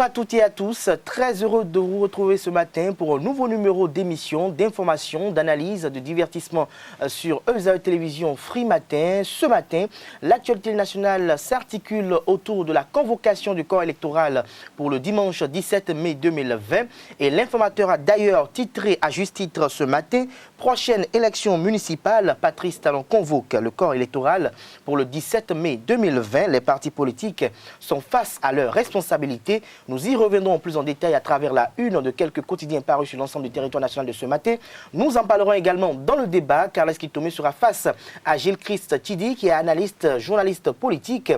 à toutes et à tous, très heureux de vous retrouver ce matin pour un nouveau numéro d'émission, d'information, d'analyse, de divertissement sur ESAE Télévision Free Matin. Ce matin, l'actualité nationale s'articule autour de la convocation du corps électoral pour le dimanche 17 mai 2020 et l'informateur a d'ailleurs titré à juste titre ce matin « Prochaine élection municipale, Patrice Talon convoque le corps électoral pour le 17 mai 2020. Les partis politiques sont face à leurs responsabilités. » Nous y reviendrons plus en détail à travers la une de quelques quotidiens parus sur l'ensemble du territoire national de ce matin. Nous en parlerons également dans le débat. Carles Kitomé sera face à Gilles-Christ Tidi, qui est analyste, journaliste politique.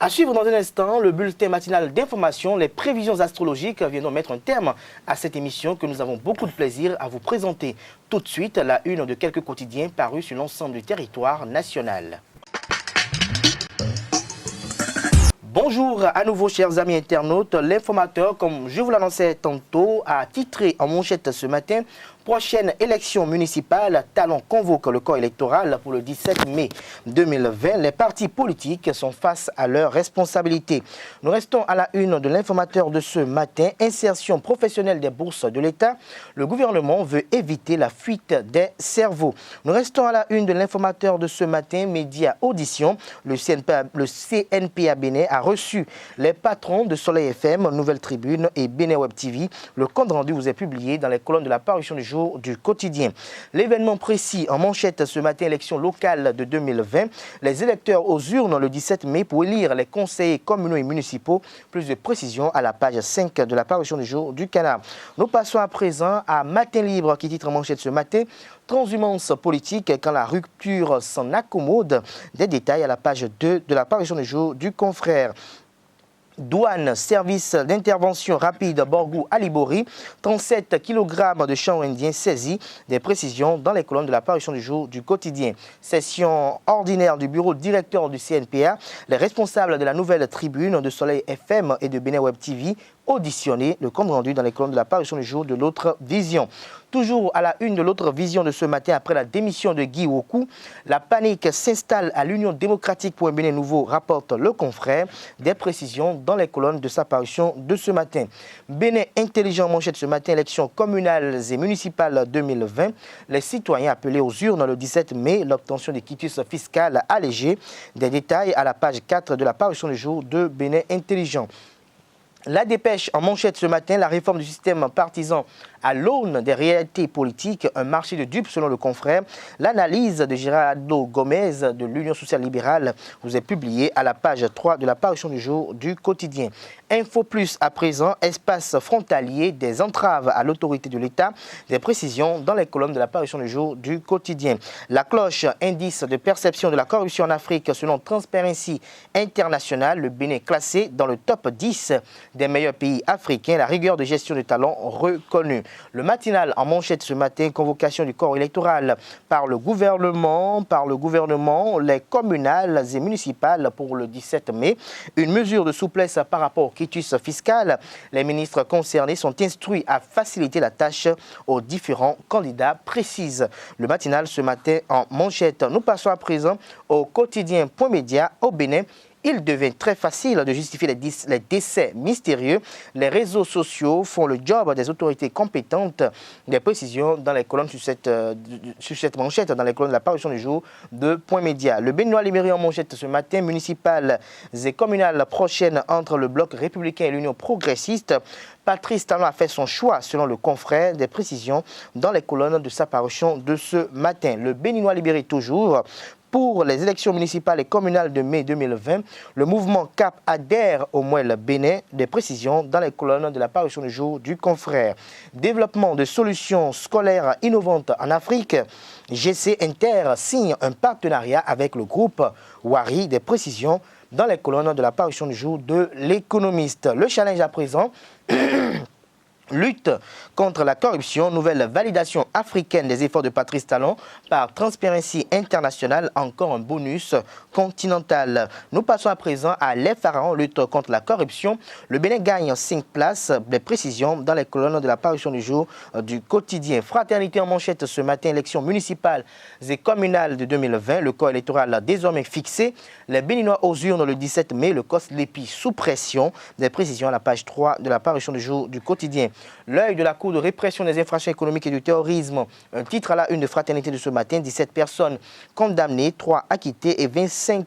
À suivre dans un instant, le bulletin matinal d'information, les prévisions astrologiques viendront mettre un terme à cette émission que nous avons beaucoup de plaisir à vous présenter. Tout de suite, la une de quelques quotidiens parus sur l'ensemble du territoire national. Bonjour à nouveau chers amis internautes, l'informateur, comme je vous l'annonçais tantôt, a titré en manchette ce matin « Prochaine élection municipale, Talon convoque le corps électoral pour le 17 mai 2020. Les partis politiques sont face à leurs responsabilités. » Nous restons à la une de l'informateur de ce matin, insertion professionnelle des bourses de l'État. Le gouvernement veut éviter la fuite des cerveaux. Nous restons à la une de l'informateur de ce matin, média audition. Le CNPA Bénin a reçu les patrons de Soleil FM, Nouvelle Tribune et Bénin Web TV. Le compte rendu vous est publié dans les colonnes de la parution du jour du quotidien. L'événement précis en manchette ce matin, élection locale de 2020. Les électeurs aux urnes le 17 mai pour élire les conseillers communaux et municipaux. Plus de précisions à la page 5 de la parution du jour du Canard. Nous passons à présent à Matin Libre qui titre en manchette ce matin. Transhumance politique quand la rupture s'en accommode. Des détails à la page 2 de la parution du jour du Confrère. Douane, service d'intervention rapide Borgou à Libori, 37 kg de chanvre indien saisis, des précisions dans les colonnes de la parution du jour du quotidien. Session ordinaire du bureau directeur du CNPA, les responsables de la Nouvelle Tribune de Soleil FM et de Bénin Web TV auditionné, le compte rendu dans les colonnes de la parution du jour de l'autre vision. Toujours à la une de l'autre vision de ce matin, après la démission de Guy Wokou, la panique s'installe à l'Union démocratique pour un Bénin nouveau, rapporte le Confrère. Des précisions dans les colonnes de sa parution de ce matin. Bénin intelligent manchette ce matin, élections communales et municipales 2020. Les citoyens appelés aux urnes le 17 mai, l'obtention des quitus fiscales allégés. Des détails à la page 4 de la parution du jour de Bénin intelligent. La dépêche en manchette ce matin, la réforme du système partisan à l'aune des réalités politiques, un marché de dupes selon le Confrère. L'analyse de Gerardo Gomez de l'Union sociale libérale vous est publiée à la page 3 de la parution du jour du quotidien. Info Plus à présent, espace frontalier, des entraves à l'autorité de l'État, des précisions dans les colonnes de la parution du jour du quotidien. La cloche, indice de perception de la corruption en Afrique selon Transparency International, le Bénin classé dans le top 10 des meilleurs pays africains, la rigueur de gestion de talents reconnue. Le matinal en manchette ce matin, convocation du corps électoral par le gouvernement, les communales et municipales pour le 17 mai. Une mesure de souplesse par rapport au quitus fiscal. Les ministres concernés sont instruits à faciliter la tâche aux différents candidats, précise le matinal ce matin en manchette. Nous passons à présent au quotidien Point Média au Bénin. Il devient très facile de justifier les décès mystérieux. Les réseaux sociaux font le job des autorités compétentes. Des précisions dans les colonnes sur cette manchette, dans les colonnes de la parution du jour de Point Média. Le Béninois libéré en manchette ce matin, municipales et communales prochaines entre le bloc républicain et l'Union progressiste. Patrice Talon a fait son choix selon le Confrère. Des précisions dans les colonnes de sa parution de ce matin. Le Béninois libéré toujours. Pour les élections municipales et communales de mai 2020, le mouvement CAP adhère au Mouel Bénin. Des précisions dans les colonnes de la parution du jour du Confrère. Développement de solutions scolaires innovantes en Afrique. GC Inter signe un partenariat avec le groupe Wari. Des précisions dans les colonnes de la parution du jour de l'Économiste. Le challenge à présent. Lutte contre la corruption, nouvelle validation africaine des efforts de Patrice Talon par Transparency International, encore un bonus continental. Nous passons à présent à les pharaons, lutte contre la corruption. Le Bénin gagne 5 places, des précisions dans les colonnes de la parution du jour du quotidien. Fraternité en manchette ce matin, élections municipales et communales de 2020. Le corps électoral désormais fixé. Les Béninois aux urnes le 17 mai, le COS l'EPI sous pression. Des précisions à la page 3 de la parution du jour du quotidien. L'œil de la Cour de répression des infractions économiques et du terrorisme. Un titre à la une de Fraternité de ce matin. 17 personnes condamnées, 3 acquittées et 25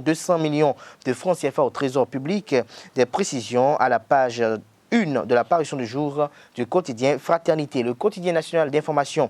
200 millions de francs CFA au trésor public. Des précisions à la page 1 de la parution du jour du quotidien Fraternité. Le quotidien national d'information.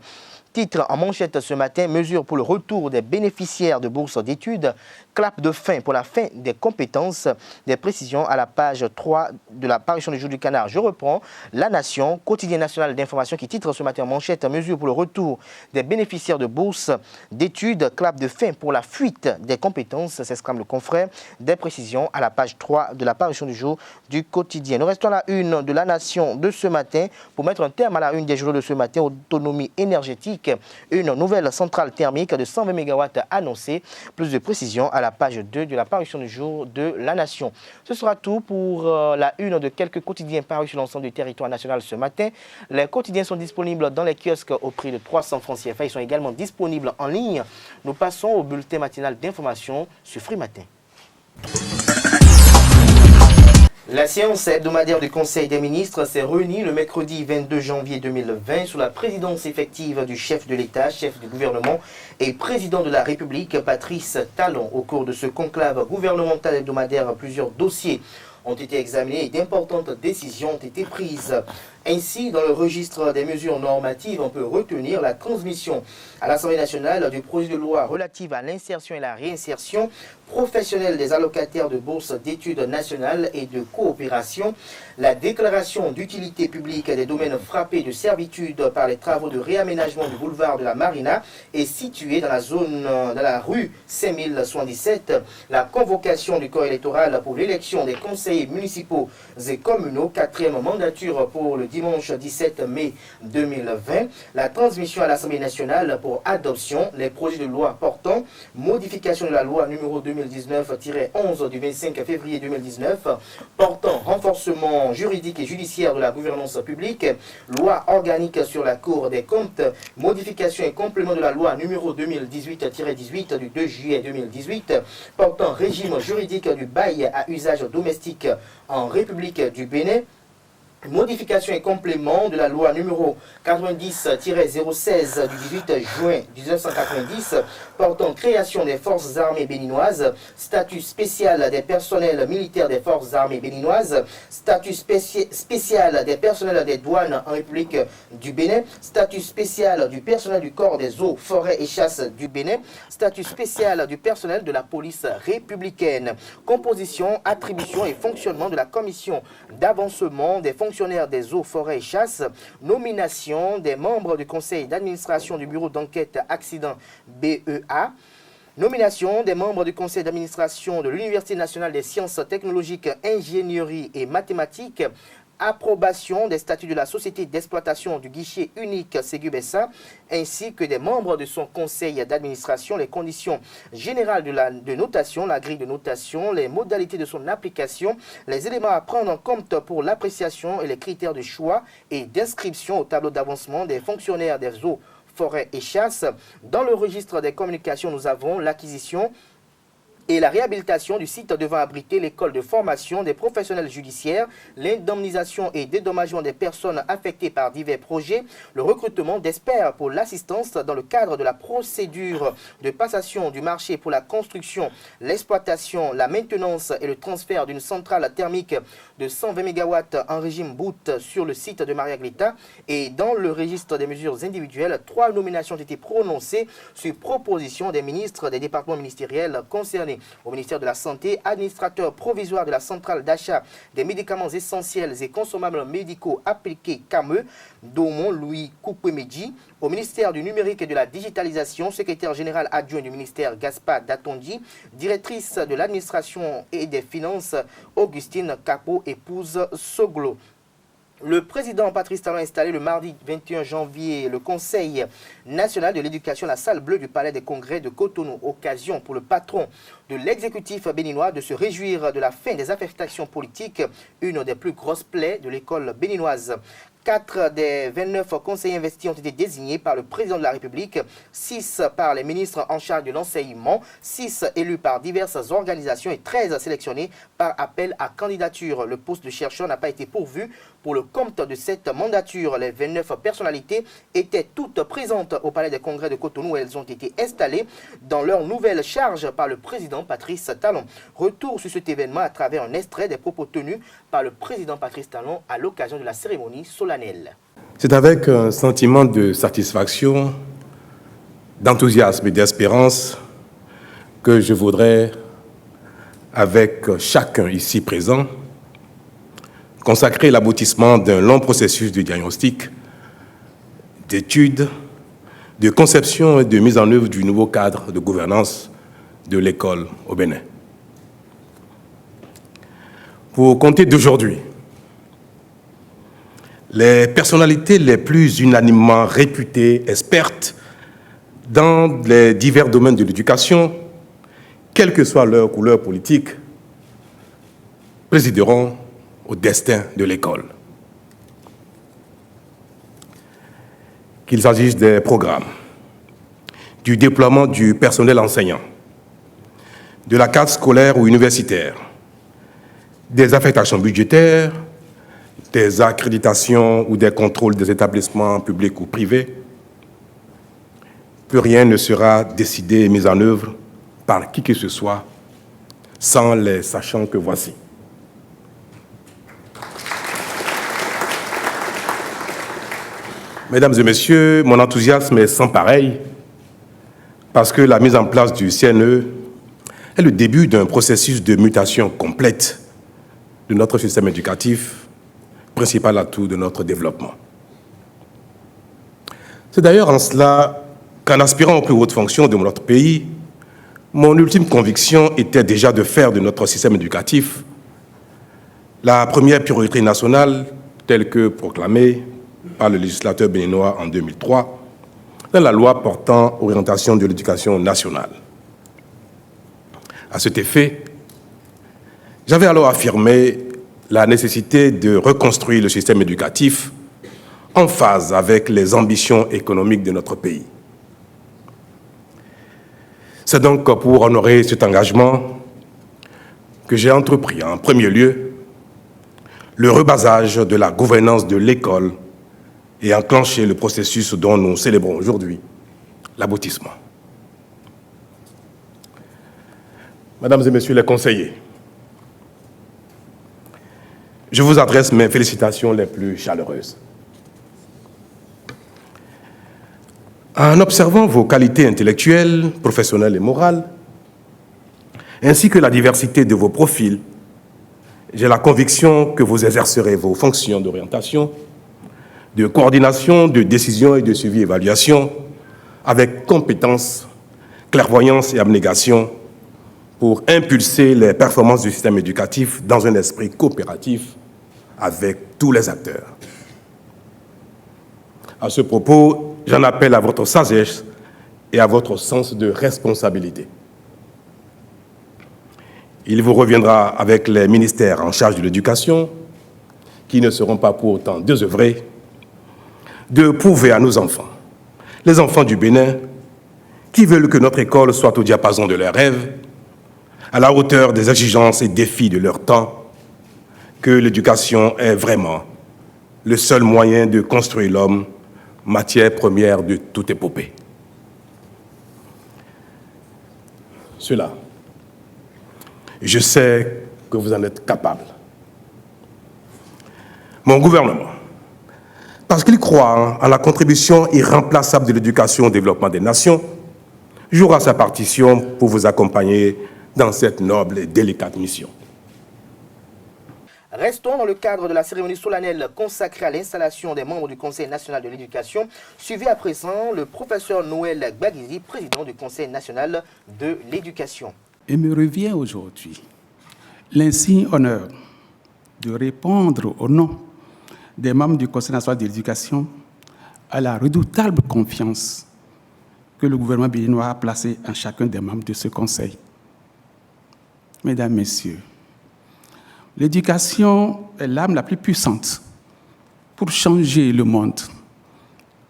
Titre en manchette ce matin, mesure pour le retour des bénéficiaires de bourses d'études, clap de fin pour la fin des compétences, des précisions à la page 3 de la parution du jour du Canard. Je reprends, La Nation, quotidien national d'information qui titre ce matin en manchette, mesure pour le retour des bénéficiaires de bourses d'études, clap de fin pour la fuite des compétences, s'exclame le confrère, des précisions à la page 3 de la parution du jour du quotidien. Nous restons à la une de La Nation de ce matin pour mettre un terme à la une des journaux de ce matin, autonomie énergétique. Une nouvelle centrale thermique de 120 MW annoncée. Plus de précisions à la page 2 de la parution du jour de La Nation. Ce sera tout pour la une de quelques quotidiens parus sur l'ensemble du territoire national ce matin. Les quotidiens sont disponibles dans les kiosques au prix de 300 francs CFA. Ils sont également disponibles en ligne. Nous passons au bulletin matinal d'information sur Free Matin. La séance hebdomadaire du Conseil des ministres s'est réunie le mercredi 22 janvier 2020 sous la présidence effective du chef de l'État, chef du gouvernement et président de la République, Patrice Talon. Au cours de ce conclave gouvernemental hebdomadaire, plusieurs dossiers ont été examinés et d'importantes décisions ont été prises. Ainsi, dans le registre des mesures normatives, on peut retenir la transmission à l'Assemblée nationale du projet de loi relatif à l'insertion et la réinsertion professionnelle des allocataires de bourses d'études nationales et de coopération, la déclaration d'utilité publique des domaines frappés de servitude par les travaux de réaménagement du boulevard de la Marina et situé dans la zone de la rue 5077, la convocation du corps électoral pour l'élection des conseillers municipaux et communaux, 4e mandature pour le dimanche 17 mai 2020, la transmission à l'Assemblée nationale pour adoption les projets de loi portant modification de la loi numéro 2019-11 du 25 février 2019 portant renforcement juridique et judiciaire de la gouvernance publique, loi organique sur la Cour des comptes, modification et complément de la loi numéro 2018-18 du 2 juillet 2018 portant régime juridique du bail à usage domestique en République du Bénin, modification et complément de la loi numéro 90-016 du 18 juin 1990 portant création des forces armées béninoises, statut spécial des personnels militaires des forces armées béninoises, statut spécial des personnels des douanes en République du Bénin, statut spécial du personnel du corps des eaux, forêts et chasses du Bénin, statut spécial du personnel de la police républicaine, composition, attribution et fonctionnement de la commission d'avancement des fonctionnaires des eaux, forêts et chasses, nomination des membres du conseil d'administration du bureau d'enquête accident BEA, nomination des membres du conseil d'administration de l'Université nationale des sciences technologiques, ingénierie et mathématiques, approbation des statuts de la société d'exploitation du guichet unique Ségubessa, ainsi que des membres de son conseil d'administration, les conditions générales de notation, la grille de notation, les modalités de son application, les éléments à prendre en compte pour l'appréciation et les critères de choix et d'inscription au tableau d'avancement des fonctionnaires des eaux, forêts et chasses. Dans le registre des communications, nous avons l'acquisition et la réhabilitation du site devant abriter l'école de formation des professionnels judiciaires, l'indemnisation et dédommagement des personnes affectées par divers projets, le recrutement d'experts pour l'assistance dans le cadre de la procédure de passation du marché pour la construction, l'exploitation, la maintenance et le transfert d'une centrale thermique de 120 MW en régime BOOT sur le site de Maria Glita. Et dans le registre des mesures individuelles, 3 nominations ont été prononcées sur proposition des ministres des départements ministériels concernés. Au ministère de la Santé, administrateur provisoire de la centrale d'achat des médicaments essentiels et consommables médicaux appliqués CAME, Domon Louis Koupemedji. Au ministère du numérique et de la digitalisation, secrétaire général adjoint du ministère Gaspard Datondi, directrice de l'administration et des finances Augustine Capo, épouse Soglo. Le président Patrice Talon a installé le mardi 21 janvier le Conseil national de l'éducation à la salle bleue du Palais des Congrès de Cotonou. Occasion pour le patron de l'exécutif béninois de se réjouir de la fin des affectations politiques, une des plus grosses plaies de l'école béninoise. 4 des 29 conseillers investis ont été désignés par le président de la République, 6 par les ministres en charge de l'enseignement, 6 élus par diverses organisations et 13 sélectionnés par appel à candidature. Le poste de chercheur n'a pas été pourvu pour le compte de cette mandature. Les 29 personnalités étaient toutes présentes au Palais des Congrès de Cotonou où elles ont été installées dans leur nouvelle charge par le président Patrice Talon. Retour sur cet événement à travers un extrait des propos tenus par le président Patrice Talon à l'occasion de la cérémonie solennelle. C'est avec un sentiment de satisfaction, d'enthousiasme et d'espérance que je voudrais, avec chacun ici présent, consacrer l'aboutissement d'un long processus de diagnostic, d'études, de conception et de mise en œuvre du nouveau cadre de gouvernance de l'école au Bénin. Pour compter d'aujourd'hui, les personnalités les plus unanimement réputées, expertes dans les divers domaines de l'éducation, quelle que soit leur couleur politique, présideront au destin de l'école. Qu'il s'agisse des programmes, du déploiement du personnel enseignant, de la carte scolaire ou universitaire, des affectations budgétaires, des accréditations ou des contrôles des établissements publics ou privés, plus rien ne sera décidé et mis en œuvre par qui que ce soit sans les sachants que voici. Mesdames et messieurs, mon enthousiasme est sans pareil parce que la mise en place du CNE est le début d'un processus de mutation complète de notre système éducatif, principal atout de notre développement. C'est d'ailleurs en cela qu'en aspirant aux plus hautes fonctions de notre pays, mon ultime conviction était déjà de faire de notre système éducatif la première priorité nationale telle que proclamée par le législateur béninois en 2003 dans la loi portant orientation de l'éducation nationale. À cet effet, j'avais alors affirmé la nécessité de reconstruire le système éducatif en phase avec les ambitions économiques de notre pays. C'est donc pour honorer cet engagement que j'ai entrepris en premier lieu le rebasage de la gouvernance de l'école et enclenché le processus dont nous célébrons aujourd'hui l'aboutissement. Mesdames et messieurs les conseillers, je vous adresse mes félicitations les plus chaleureuses. En observant vos qualités intellectuelles, professionnelles et morales, ainsi que la diversité de vos profils, j'ai la conviction que vous exercerez vos fonctions d'orientation, de coordination, de décision et de suivi-évaluation avec compétence, clairvoyance et abnégation pour impulser les performances du système éducatif dans un esprit coopératif avec tous les acteurs. À ce propos, j'en appelle à votre sagesse et à votre sens de responsabilité. Il vous reviendra avec les ministères en charge de l'éducation, qui ne seront pas pour autant désœuvrés, de prouver à nos enfants, les enfants du Bénin, qui veulent que notre école soit au diapason de leurs rêves, à la hauteur des exigences et défis de leur temps, que l'éducation est vraiment le seul moyen de construire l'homme, matière première de toute épopée. Cela, je sais que vous en êtes capable. Mon gouvernement, parce qu'il croit en la contribution irremplaçable de l'éducation au développement des nations, jouera sa partition pour vous accompagner dans cette noble et délicate mission. Restons dans le cadre de la cérémonie solennelle consacrée à l'installation des membres du Conseil national de l'éducation. Suivez à présent le professeur Noël Gbagizi, président du Conseil national de l'éducation. Il me revient aujourd'hui l'insigne honneur de répondre au nom des membres du Conseil national de l'éducation à la redoutable confiance que le gouvernement béninois a placée en chacun des membres de ce Conseil. Mesdames, Messieurs, l'éducation est l'arme la plus puissante pour changer le monde,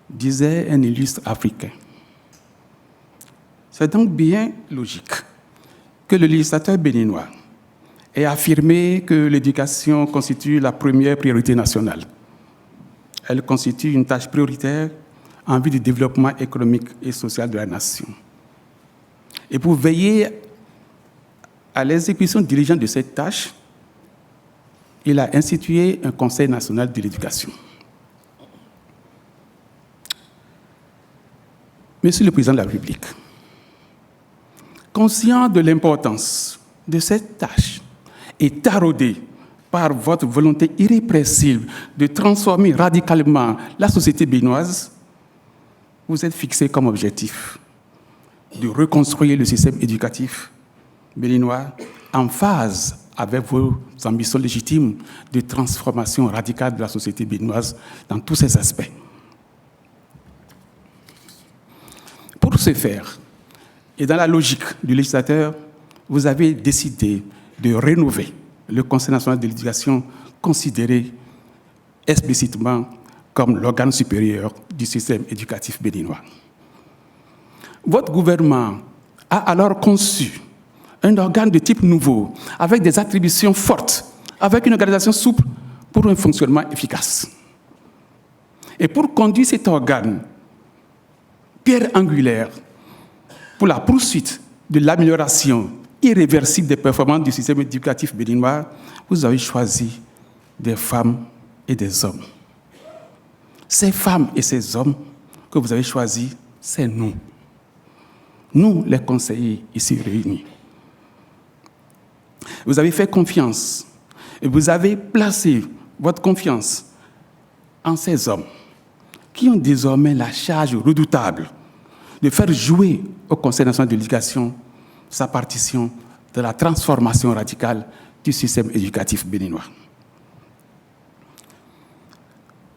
disait un illustre africain. C'est donc bien logique que le législateur béninois ait affirmé que l'éducation constitue la première priorité nationale. Elle constitue une tâche prioritaire en vue du développement économique et social de la nation. Et pour veiller à l'exécution diligente de cette tâche, il a institué un Conseil national de l'éducation. Monsieur le Président de la République, conscient de l'importance de cette tâche et taraudé par votre volonté irrépressible de transformer radicalement la société béninoise, vous êtes fixé comme objectif de reconstruire le système éducatif béninois en phase avec vos ambitions légitimes de transformation radicale de la société béninoise dans tous ses aspects. Pour ce faire, et dans la logique du législateur, vous avez décidé de rénover le Conseil national de l'éducation, considéré explicitement comme l'organe supérieur du système éducatif béninois. Votre gouvernement a alors conçu un organe de type nouveau, avec des attributions fortes, avec une organisation souple pour un fonctionnement efficace. Et pour conduire cet organe, pierre angulaire pour la poursuite de l'amélioration irréversible des performances du système éducatif béninois, vous avez choisi des femmes et des hommes. Ces femmes et ces hommes que vous avez choisis, c'est nous. Nous, les conseillers ici réunis. Vous avez fait confiance et vous avez placé votre confiance en ces hommes qui ont désormais la charge redoutable de faire jouer au Conseil national de l'éducation sa partition de la transformation radicale du système éducatif béninois.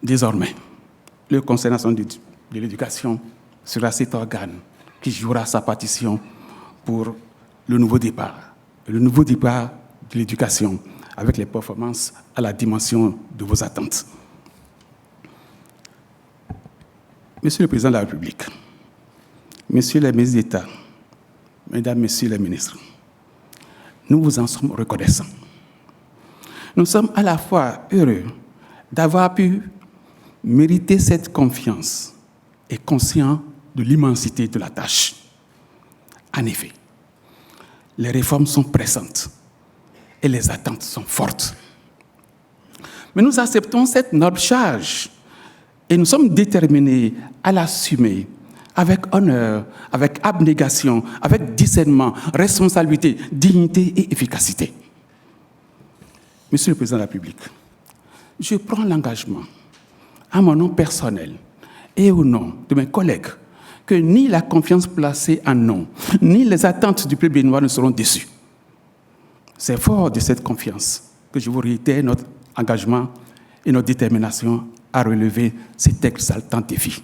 Désormais, le Conseil national de l'éducation sera cet organe qui jouera sa partition pour le nouveau départ de l'éducation avec les performances à la dimension de vos attentes. Monsieur le Président de la République, Messieurs les ministres d'État, Mesdames, Messieurs les ministres, nous vous en sommes reconnaissants. Nous sommes à la fois heureux d'avoir pu mériter cette confiance et conscients de l'immensité de la tâche. En effet, les réformes sont pressantes et les attentes sont fortes. Mais nous acceptons cette noble charge et nous sommes déterminés à l'assumer avec honneur, avec abnégation, avec discernement, responsabilité, dignité et efficacité. Monsieur le Président de la République, je prends l'engagement, à mon nom personnel et au nom de mes collègues, que ni la confiance placée en nous, ni les attentes du peuple béninois ne seront déçues. C'est fort de cette confiance que je vous réitère notre engagement et notre détermination à relever cet exaltant défi.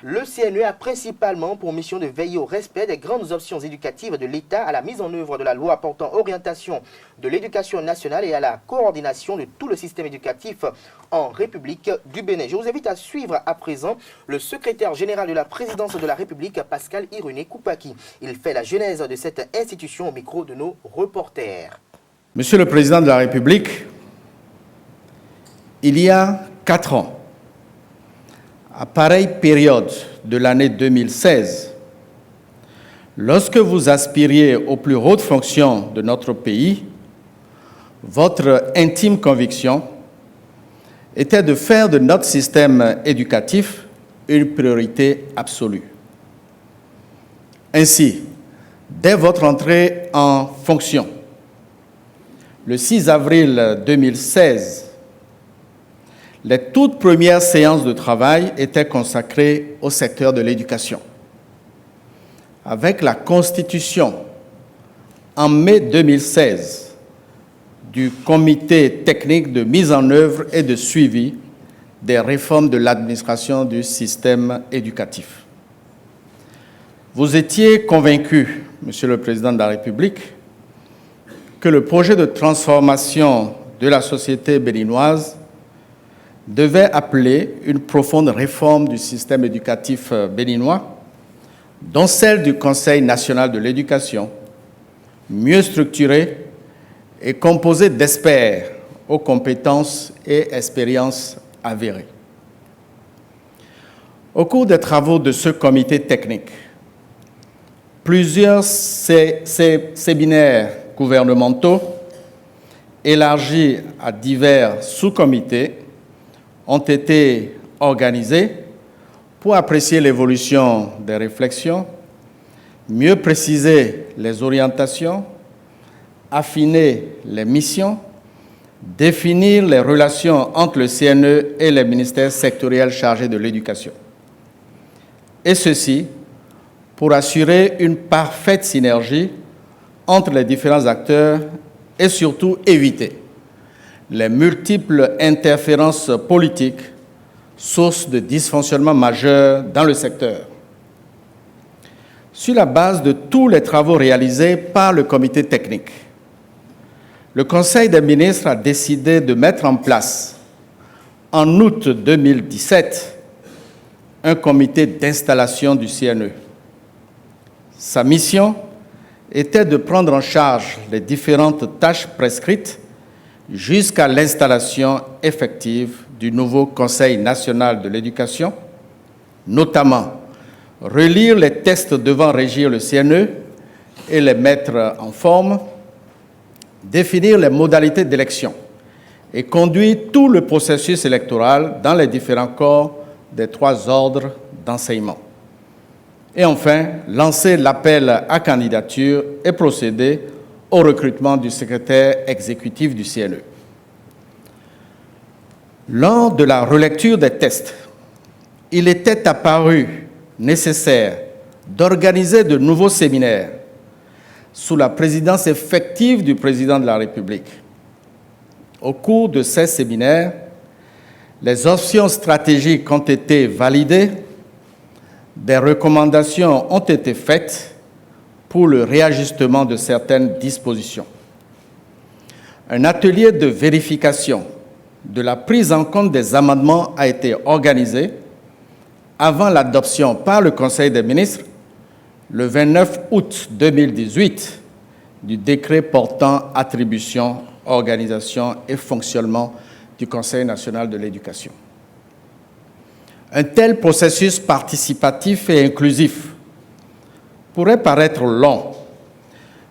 Le CNE a principalement pour mission de veiller au respect des grandes options éducatives de l'État, à la mise en œuvre de la loi portant orientation de l'éducation nationale et à la coordination de tout le système éducatif en République du Bénin. Je vous invite à suivre à présent le secrétaire général de la présidence de la République, Pascal Iruné Koupaki. Il fait la genèse de cette institution au micro de nos reporters. Monsieur le Président de la République, il y a 4 ans, à pareille période de l'année 2016, lorsque vous aspiriez aux plus hautes fonctions de notre pays, votre intime conviction était de faire de notre système éducatif une priorité absolue. Ainsi, dès votre entrée en fonction, le 6 avril 2016, les toutes premières séances de travail étaient consacrées au secteur de l'éducation. Avec la constitution, en mai 2016, du comité technique de mise en œuvre et de suivi des réformes de l'administration du système éducatif. Vous étiez convaincu, Monsieur le Président de la République, que le projet de transformation de la société béninoise devait appeler une profonde réforme du système éducatif béninois, dont celle du Conseil national de l'éducation, mieux structurée et composée d'experts aux compétences et expériences avérées. Au cours des travaux de ce comité technique, plusieurs séminaires gouvernementaux élargis à divers sous-comités ont été organisés pour apprécier l'évolution des réflexions, mieux préciser les orientations, affiner les missions, définir les relations entre le CNE et les ministères sectoriels chargés de l'éducation. Et ceci pour assurer une parfaite synergie entre les différents acteurs et surtout éviter les multiples interférences politiques, source de dysfonctionnements majeurs dans le secteur. Sur la base de tous les travaux réalisés par le comité technique, le Conseil des ministres a décidé de mettre en place, en août 2017, un comité d'installation du CNE. Sa mission était de prendre en charge les différentes tâches prescrites jusqu'à l'installation effective du nouveau Conseil national de l'éducation, notamment relire les textes devant régir le CNE et les mettre en forme, définir les modalités d'élection et conduire tout le processus électoral dans les différents corps des 3 ordres d'enseignement. Et enfin, lancer l'appel à candidature et procéder au recrutement du secrétaire exécutif du CNE. Lors de la relecture des textes, il était apparu nécessaire d'organiser de nouveaux séminaires sous la présidence effective du président de la République. Au cours de ces séminaires, les options stratégiques ont été validées, des recommandations ont été faites pour le réajustement de certaines dispositions. Un atelier de vérification de la prise en compte des amendements a été organisé avant l'adoption par le Conseil des ministres le 29 août 2018 du décret portant attribution, organisation et fonctionnement du Conseil national de l'éducation. Un tel processus participatif et inclusif pourrait paraître long,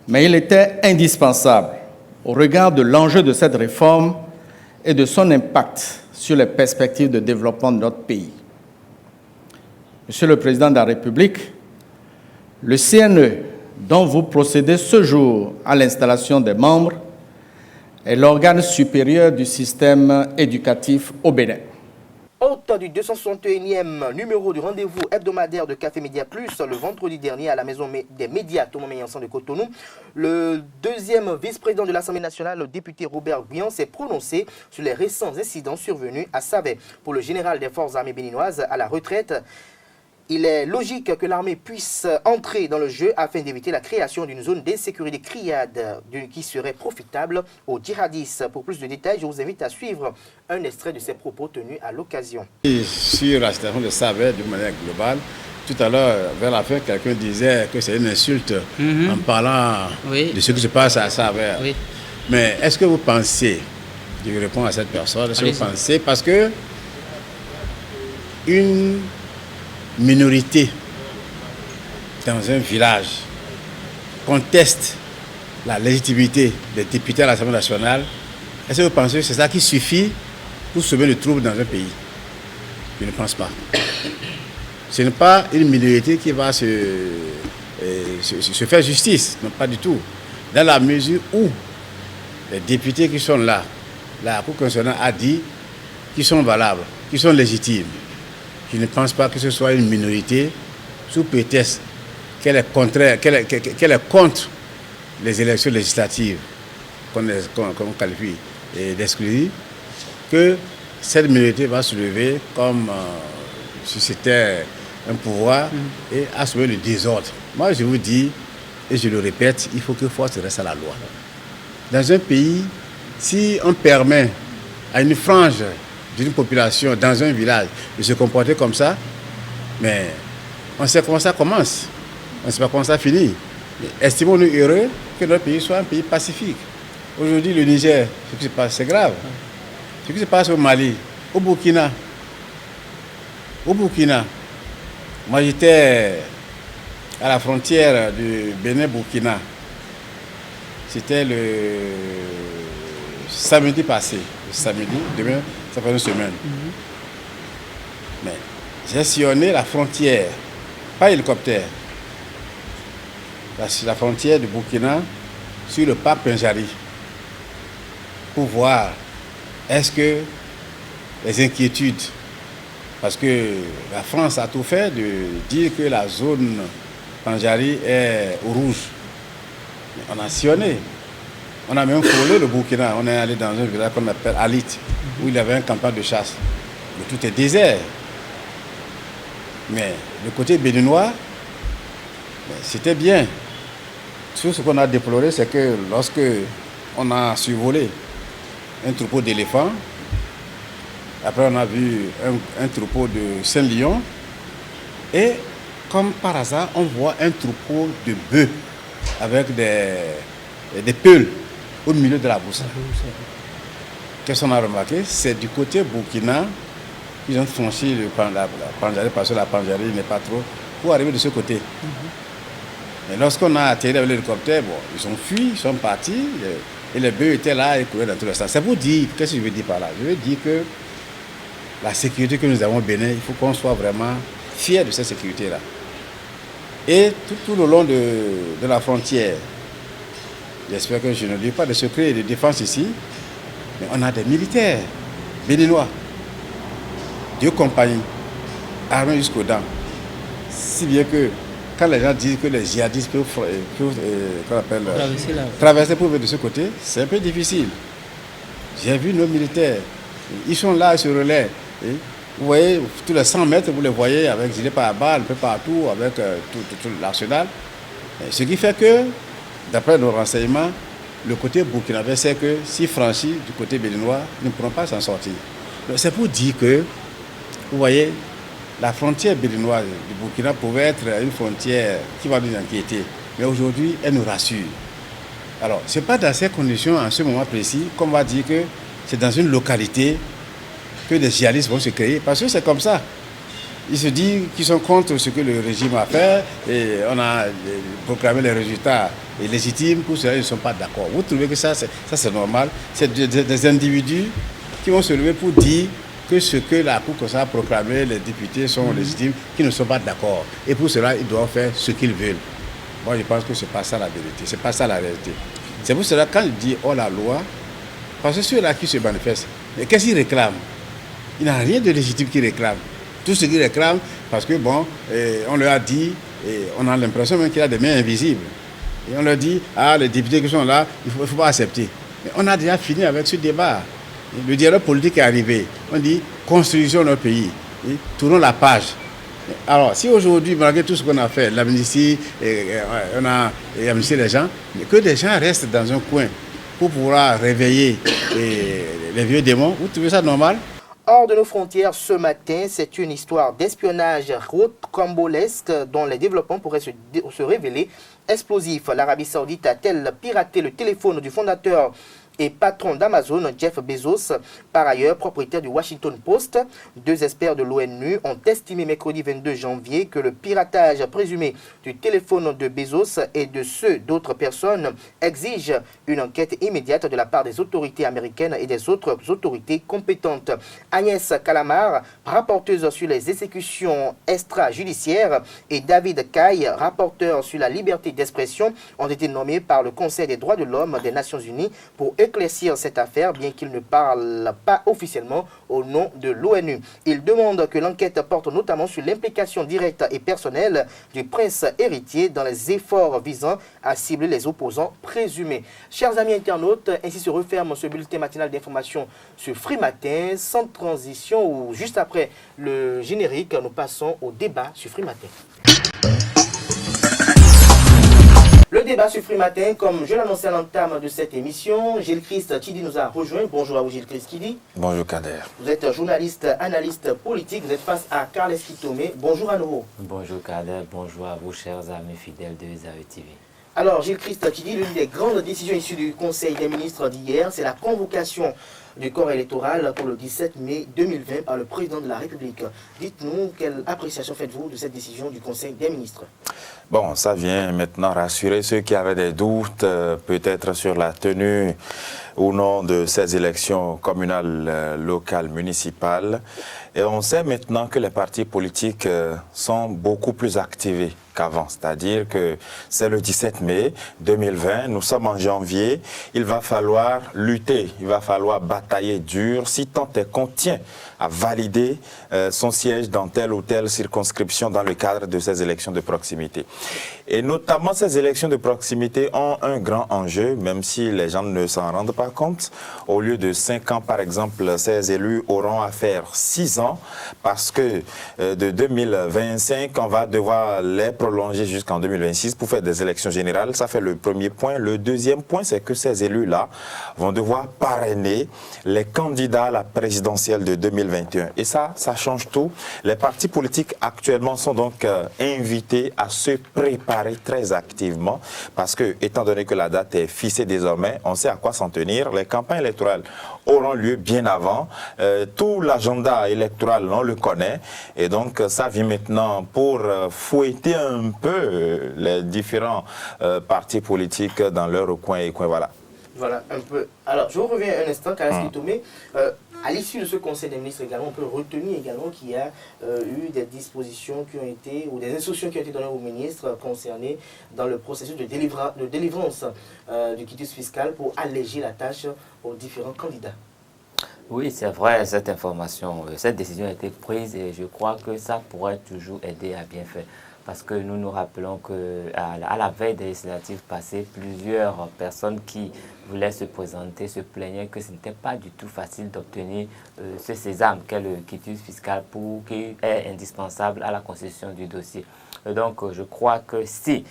mais il était indispensable au regard de l'enjeu de cette réforme et de son impact sur les perspectives de développement de notre pays. Monsieur le Président de la République, le CNE, dont vous procédez ce jour à l'installation des membres, est l'organe supérieur du système éducatif au Bénin. Hôte du 261e numéro du rendez-vous hebdomadaire de Café Média Plus le vendredi dernier à la Maison des Médias Thomas Meillansan de Cotonou, le deuxième vice-président de l'Assemblée nationale, le député Robert Guion, s'est prononcé sur les récents incidents survenus à Savet. Pour le général des forces armées béninoises à la retraite, il est logique que l'armée puisse entrer dans le jeu afin d'éviter la création d'une zone d'insécurité criade qui serait profitable aux djihadistes. Pour plus de détails, je vous invite à suivre un extrait de ses propos tenus à l'occasion. Sur la situation de Savet, de manière globale, tout à l'heure, vers la fin, quelqu'un disait que c'est une insulte en parlant de ce qui se passe à Savet. Oui. Mais est-ce que vous pensez, je réponds à cette personne, est-ce que vous pensez, parce que une minorité dans un village conteste la légitimité des députés à l'Assemblée nationale, est-ce que vous pensez que c'est ça qui suffit pour sauver le trouble dans un pays? Je ne pense pas. Ce n'est pas une minorité qui va se faire justice, non, pas du tout. Dans la mesure où les députés qui sont là, la Cour constitutionnelle a dit qu'ils sont valables, qu'ils sont légitimes. Je ne pense pas que ce soit une minorité sous prétexte qu'elle est contre les élections législatives qu'on qualifie d'exclusives, que cette minorité va se lever comme si c'était un pouvoir et assumer le désordre. Moi, je vous dis, et je le répète, il faut que force reste à la loi. Dans un pays, si on permet à une frange d'une population dans un village de se comporter comme ça, mais on sait comment ça commence, on ne sait pas comment ça finit. Estimons-nous heureux que notre pays soit un pays pacifique. Aujourd'hui, le Niger, ce qui se passe, c'est grave. Ce qui se passe au Mali, au Burkina, moi j'étais à la frontière du Bénin-Burkina. C'était le samedi passé. Le samedi, demain, ça fait une semaine. Mais j'ai sillonné la frontière, pas hélicoptère, la frontière du Burkina sur le parc Pinjari pour voir est-ce que les inquiétudes, parce que la France a tout fait de dire que la zone Pinjari est au rouge. On a sillonné. On a même frôlé le Burkina. On est allé dans un village qu'on appelle Alit, où il y avait un campagne de chasse. Mais tout est désert. Mais le côté béninois, c'était bien. Tout ce qu'on a déploré, c'est que lorsque on a survolé un troupeau d'éléphants, après on a vu un troupeau de 5 lions, et comme par hasard, on voit un troupeau de bœufs avec des peuls au milieu de la bourse. Qu'est-ce qu'on a remarqué? C'est du côté Burkina, ils ont franchi la Panjari, parce que la Panjari n'est pas trop, pour arriver de ce côté. Mais lorsqu'on a atterri avec l'hélicoptère, bon, ils ont fui, ils sont partis, et les bœufs étaient là et couraient dans tous les sens. C'est pour dire, qu'est-ce que je veux dire par là? Je veux dire que la sécurité que nous avons au Bénin, il faut qu'on soit vraiment fiers de cette sécurité-là. Et tout le long de la frontière, j'espère que je ne dis pas de secret de défense ici, mais on a des militaires béninois, 2 compagnies, armés jusqu'aux dents. Si bien que quand les gens disent que les djihadistes peuvent traverser pour venir de ce côté, c'est un peu difficile. J'ai vu nos militaires, ils sont là, ils se relaient. Vous voyez, tous les 100 mètres, vous les voyez avec gilet pare-balles un peu partout, avec tout l'arsenal. Ce qui fait que, d'après nos renseignements, le côté burkinabé sait que si franchi du côté béninois, nous ne pourrons pas s'en sortir. C'est pour dire que, vous voyez, la frontière béninoise du Burkina pouvait être une frontière qui va nous inquiéter. Mais aujourd'hui, elle nous rassure. Alors, ce n'est pas dans ces conditions, en ce moment précis, qu'on va dire que c'est dans une localité que des djihadistes vont se créer. Parce que c'est comme ça. Ils se disent qu'ils sont contre ce que le régime a fait et on a proclamé les résultats légitimes. Pour cela, ils ne sont pas d'accord. Vous trouvez que ça c'est normal? C'est des individus qui vont se lever pour dire que ce que la Cour a proclamé, les députés sont légitimes, qui ne sont pas d'accord. Et pour cela, ils doivent faire ce qu'ils veulent. Moi, je pense que ce n'est pas ça la vérité, ce n'est pas ça la réalité. C'est pour cela, quand je dis « oh la loi », parce que ceux-là qui se manifestent, qu'est-ce qu'ils réclament? Il n'y a rien de légitime qu'ils réclament. Tout ce qu'ils réclament, parce que bon, on leur a dit, et on a l'impression même qu'il y a des mains invisibles. Et on leur dit, ah, les députés qui sont là, il ne faut pas accepter. Mais on a déjà fini avec ce débat. Le dialogue politique est arrivé. On dit, construisons notre pays. Et tournons la page. Alors, si aujourd'hui, malgré tout ce qu'on a fait, l'amnistie, on a amnistié les gens, mais que les gens restent dans un coin pour pouvoir réveiller les vieux démons, vous trouvez ça normal? Hors de nos frontières ce matin, c'est une histoire d'espionnage rocambolesque dont les développements pourraient se révéler explosifs. L'Arabie Saoudite a-t-elle piraté le téléphone du fondateur et patron d'Amazon, Jeff Bezos, par ailleurs propriétaire du Washington Post? 2 experts de l'ONU ont estimé mercredi 22 janvier que le piratage présumé du téléphone de Bezos et de ceux d'autres personnes exige une enquête immédiate de la part des autorités américaines et des autres autorités compétentes. Agnès Calamar, rapporteuse sur les exécutions extrajudiciaires, et David Caille, rapporteur sur la liberté d'expression, ont été nommés par le Conseil des droits de l'homme des Nations Unies pour d'éclaircir cette affaire, bien qu'il ne parle pas officiellement au nom de l'ONU. Il demande que l'enquête porte notamment sur l'implication directe et personnelle du prince héritier dans les efforts visant à cibler les opposants présumés. Chers amis internautes, ainsi se referme ce bulletin matinal d'information sur Free Matin. Sans transition ou juste après le générique, nous passons au débat sur Free Matin. Le débat sur Free Matin, comme je l'annonçais à l'entame de cette émission, Gilles Christ Kidi nous a rejoint. Bonjour à vous Gilles Christ Kidi. Bonjour Kader. Vous êtes journaliste, analyste politique, vous êtes face à Carles Kitomé. Bonjour à nouveau. Bonjour Kader, bonjour à vous chers amis fidèles de Zawe TV. Alors Gilles Christ Kidi, l'une des grandes décisions issues du Conseil des ministres d'hier, c'est la convocation du corps électoral pour le 17 mai 2020 par le président de la République. Dites-nous, quelle appréciation faites-vous de cette décision du Conseil des ministres? Bon, ça vient maintenant rassurer ceux qui avaient des doutes peut-être sur la tenue ou non de ces élections communales, locales, municipales. Et on sait maintenant que les partis politiques sont beaucoup plus activés qu'avant. C'est-à-dire que c'est le 17 mai 2020, nous sommes en janvier, il va falloir lutter, il va falloir batailler dur, si tant est qu'on tient à valider son siège dans telle ou telle circonscription dans le cadre de ces élections de proximité. Et notamment ces élections de proximité ont un grand enjeu, même si les gens ne s'en rendent pas compte. Au lieu de 5 ans, par exemple, ces élus auront à faire 6 ans parce que de 2025, on va devoir les prolonger jusqu'en 2026 pour faire des élections générales. Ça fait le premier point. Le deuxième point, c'est que ces élus-là vont devoir parrainer les candidats à la présidentielle de 2021. Et ça change tout. Les partis politiques actuellement sont donc invités à se préparer très activement parce que, étant donné que la date est fixée désormais, on sait à quoi s'en tenir. Les campagnes électorales auront lieu bien avant. Tout l'agenda électoral, on le connaît. Et donc, ça vient maintenant pour fouetter un peu les différents partis politiques dans leur coin et coin. Voilà. Voilà, un peu. Alors, je vous reviens un instant, Carles Kitomé. À l'issue de ce Conseil des ministres également, on peut retenir également qu'il y a eu des dispositions qui ont été, ou des instructions qui ont été données aux ministres concernés dans le processus de délivrance du quitus fiscal pour alléger la tâche aux différents candidats. Oui, c'est vrai, cette information, cette décision a été prise et je crois que ça pourrait toujours aider à bien faire. Parce que nous nous rappelons qu'à la veille des législatives passées, plusieurs personnes qui voulaient se présenter se plaignaient que ce n'était pas du tout facile d'obtenir ce sésame qu'est le quitus fiscal qui est indispensable à la constitution du dossier. Donc je crois que si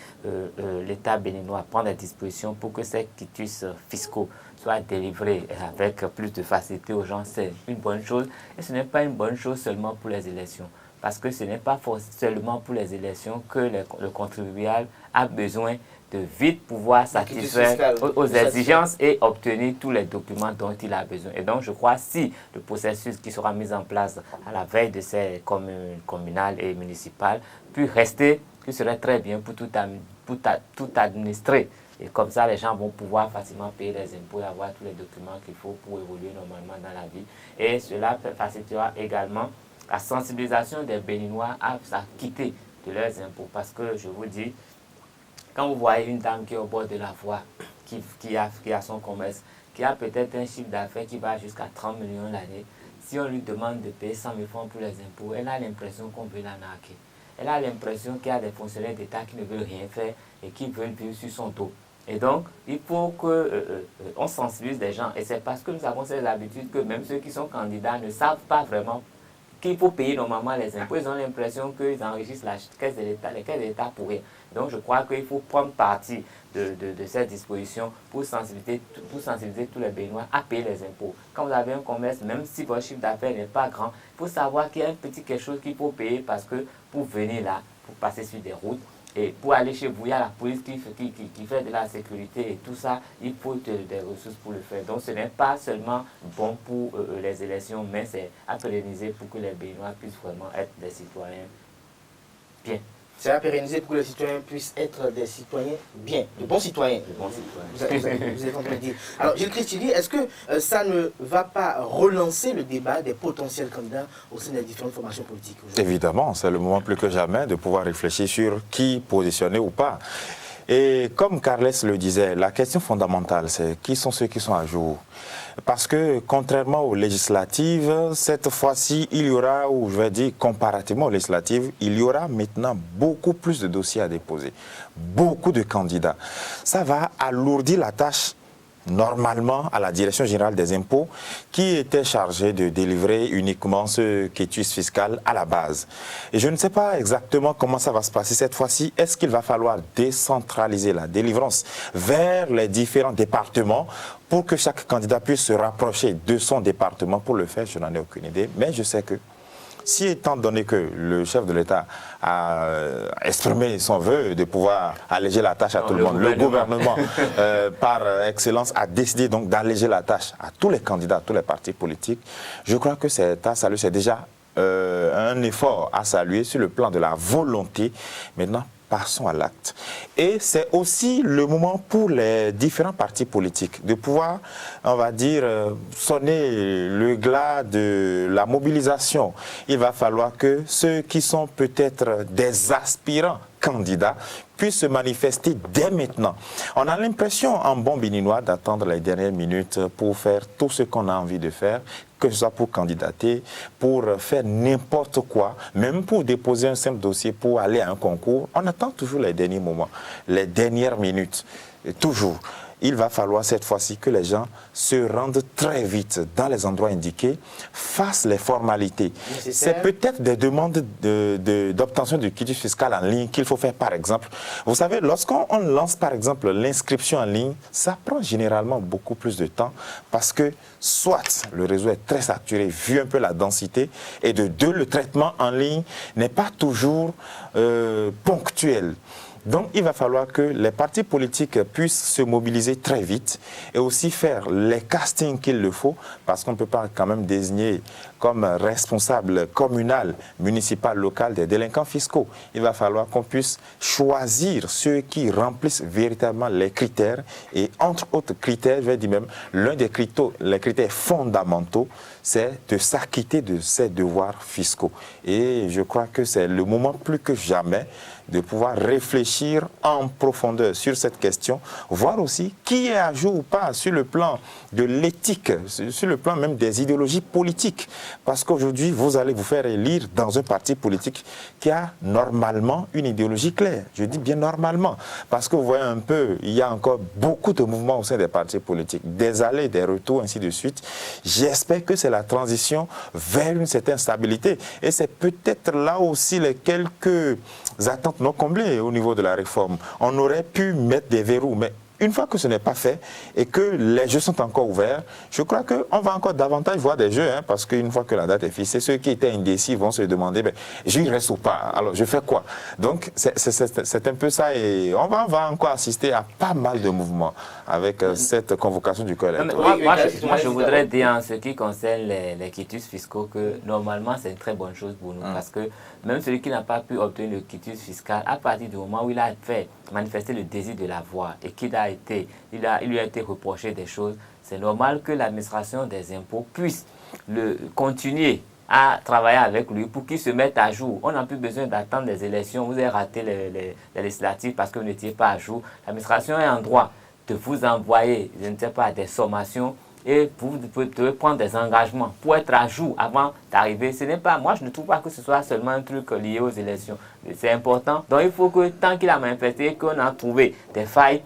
l'État béninois prend des dispositions pour que ces quitus fiscaux soient délivrés avec plus de facilité aux gens, c'est une bonne chose. Et ce n'est pas une bonne chose seulement pour les élections. Parce que ce n'est pas seulement pour les élections que le contribuable a besoin de vite pouvoir satisfaire aux exigences et obtenir tous les documents dont il a besoin. Et donc, je crois si le processus qui sera mis en place à la veille de ces communes communales et municipales peut rester, ce serait très bien pour tout administrer. Et comme ça, les gens vont pouvoir facilement payer les impôts et avoir tous les documents qu'il faut pour évoluer normalement dans la vie. Et cela facilitera également la sensibilisation des Béninois à s'acquitter de leurs impôts. Parce que je vous dis, quand vous voyez une dame qui est au bord de la voie, qui a son commerce, qui a peut-être un chiffre d'affaires qui va jusqu'à 30 millions l'année, si on lui demande de payer 100 000 francs pour les impôts, elle a l'impression qu'on veut l'arnaquer. Elle a l'impression qu'il y a des fonctionnaires d'État qui ne veulent rien faire et qui veulent vivre sur son dos. Et donc, il faut qu'on sensibilise les gens. Et c'est parce que nous avons ces habitudes que même ceux qui sont candidats ne savent pas vraiment qu'il faut payer normalement les impôts. Ils ont l'impression qu'ils enrichissent les caisses de l'État pour rien. Donc je crois qu'il faut prendre parti de cette disposition pour sensibiliser tous les Béninois à payer les impôts. Quand vous avez un commerce, même si votre chiffre d'affaires n'est pas grand, il faut savoir qu'il y a un petit quelque chose qu'il faut payer parce que pour venir là, pour passer sur des routes, et pour aller chez vous, il y a la police qui fait de la sécurité et tout ça, il faut des ressources pour le faire. Donc ce n'est pas seulement bon pour les élections, mais c'est à pérenniser pour que les Béninois puissent vraiment être des citoyens bien. C'est à pérenniser pour que les citoyens puissent être des citoyens bien, de bons citoyens. De bons citoyens. Vous êtes en train de dire. Alors Gilles Christidi, est-ce que ça ne va pas relancer le débat des potentiels candidats au sein des différentes formations politiques? Évidemment, c'est le moment plus que jamais de pouvoir réfléchir sur qui positionner ou pas. Et comme Carles le disait, la question fondamentale, c'est qui sont ceux qui sont à jour. Parce que contrairement aux législatives, cette fois-ci, il y aura, ou je vais dire comparativement aux législatives, il y aura maintenant beaucoup plus de dossiers à déposer, beaucoup de candidats. Ça va alourdir la tâche normalement à la Direction générale des impôts qui était chargée de délivrer uniquement ce quitus fiscal à la base. Et je ne sais pas exactement comment ça va se passer cette fois-ci. Est-ce qu'il va falloir décentraliser la délivrance vers les différents départements pour que chaque candidat puisse se rapprocher de son département? Pour le faire, je n'en ai aucune idée, mais je sais que si étant donné que le chef de l'État a exprimé son vœu de pouvoir alléger la tâche à tout le monde, le gouvernement, par excellence, a décidé donc d'alléger la tâche à tous les candidats, à tous les partis politiques, je crois que c'est à saluer, c'est déjà un effort à saluer sur le plan de la volonté. Maintenant, passons à l'acte. Et c'est aussi le moment pour les différents partis politiques de pouvoir, on va dire, sonner le glas de la mobilisation. Il va falloir que ceux qui sont peut-être des aspirants candidats puissent se manifester dès maintenant. On a l'impression, en bon béninois, d'attendre les dernières minutes pour faire tout ce qu'on a envie de faire, que ce soit pour candidater, pour faire n'importe quoi, même pour déposer un simple dossier pour aller à un concours. On attend toujours les derniers moments, les dernières minutes, et toujours. Il va falloir cette fois-ci que les gens se rendent très vite dans les endroits indiqués, fassent les formalités. C'est peut-être des demandes d'obtention du quitus fiscal en ligne qu'il faut faire par exemple. Vous savez, lorsqu'on lance par exemple l'inscription en ligne, ça prend généralement beaucoup plus de temps parce que soit le réseau est très saturé vu un peu la densité et de deux, le traitement en ligne n'est pas toujours ponctuel. Donc, il va falloir que les partis politiques puissent se mobiliser très vite et aussi faire les castings qu'il le faut, parce qu'on ne peut pas quand même désigner comme responsable communal, municipal, local des délinquants fiscaux. Il va falloir qu'on puisse choisir ceux qui remplissent véritablement les critères. Et entre autres critères, je vais dire même, l'un des critères fondamentaux, c'est de s'acquitter de ses devoirs fiscaux. Et je crois que c'est le moment plus que jamais de pouvoir réfléchir en profondeur sur cette question, voir aussi qui est à jour ou pas sur le plan de l'éthique, sur le plan même des idéologies politiques. Parce qu'aujourd'hui, vous allez vous faire élire dans un parti politique qui a normalement une idéologie claire. Je dis bien normalement, parce que vous voyez un peu, il y a encore beaucoup de mouvements au sein des partis politiques, des allées, des retours, ainsi de suite. J'espère que c'est la transition vers une certaine stabilité. Et c'est peut-être là aussi les quelques attentes non comblées au niveau de la réforme. On aurait pu mettre des verrous, mais une fois que ce n'est pas fait et que les jeux sont encore ouverts, je crois qu'on va encore davantage voir des jeux, parce qu'une fois que la date est fixée, ceux qui étaient indécis vont se demander, j'y reste ou pas, alors je fais quoi? Donc c'est un peu ça, et on va encore assister à pas mal de mouvements avec cette convocation du corps électoral. Moi, je voudrais dire en ce qui concerne les quitus fiscaux que normalement c'est une très bonne chose pour nous, parce que même celui qui n'a pas pu obtenir le quitus fiscal, à partir du moment où il a fait manifester le désir de l'avoir et qu'il il lui a été reproché des choses, c'est normal que l'administration des impôts puisse continuer à travailler avec lui pour qu'il se mette à jour. On n'a plus besoin d'attendre les élections. Vous avez raté les législatives parce que vous n'étiez pas à jour. L'administration est en droit de vous envoyer, je ne sais pas, des sommations et vous devez prendre des engagements pour être à jour avant d'arriver. Ce n'est pas, moi je ne trouve pas que ce soit seulement un truc lié aux élections. C'est important. Donc il faut que tant qu'il a manifesté, qu'on a trouvé des failles,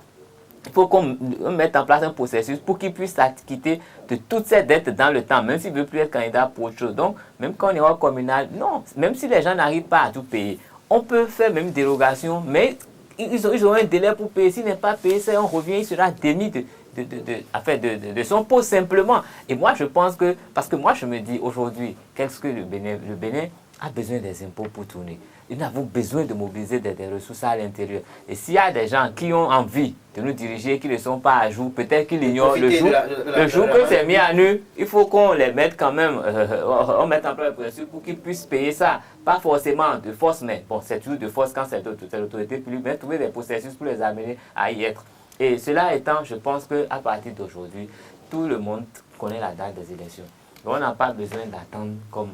il faut qu'on mette en place un processus pour qu'il puisse s'acquitter de toutes ces dettes dans le temps, même s'il ne veut plus être candidat pour autre chose. Donc, même quand on est au communal, non, même si les gens n'arrivent pas à tout payer, on peut faire même une dérogation, mais ils ont un délai pour payer. S'il n'est pas payé, on revient, il sera démis de son poste simplement. Et moi, je pense que, parce que moi, je me dis aujourd'hui, qu'est-ce que le Bénin a besoin des impôts pour tourner. Nous avons besoin de mobiliser des ressources à l'intérieur. Et s'il y a des gens qui ont envie de nous diriger, qui ne sont pas à jour, peut-être qu'ils ignorent le jour que c'est mis à nu, il faut qu'on les mette quand même, on mette en place le processus pour qu'ils puissent payer ça. Pas forcément de force, mais bon, c'est toujours de force quand c'est l'autorité publique, mais trouver des processus pour les amener à y être. Et cela étant, je pense qu'à partir d'aujourd'hui, tout le monde connaît la date des élections. Donc on n'a pas besoin d'attendre, comme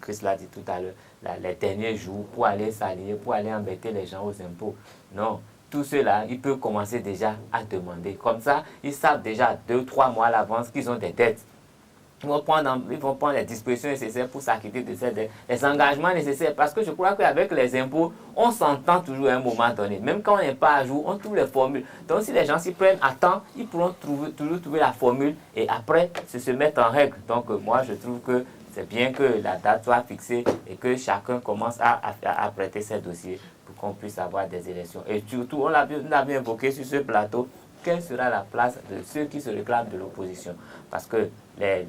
Chris l'a dit tout à l'heure, les derniers jours pour aller s'allier, pour aller embêter les gens aux impôts. Non, tout cela, ils peuvent commencer déjà à demander. Comme ça, ils savent déjà 2-3 mois à l'avance qu'ils ont des dettes. Ils vont prendre les dispositions nécessaires pour s'acquitter de ces dettes, les engagements nécessaires. Parce que je crois qu'avec les impôts, on s'entend toujours à un moment donné. Même quand on n'est pas à jour, on trouve les formules. Donc si les gens s'y prennent à temps, ils pourront toujours trouver la formule et après se mettre en règle. Donc moi, je trouve que c'est bien que la date soit fixée et que chacun commence à prêter ses dossiers pour qu'on puisse avoir des élections. Et surtout, on l'a bien évoqué sur ce plateau, quelle sera la place de ceux qui se réclament de l'opposition? Parce que les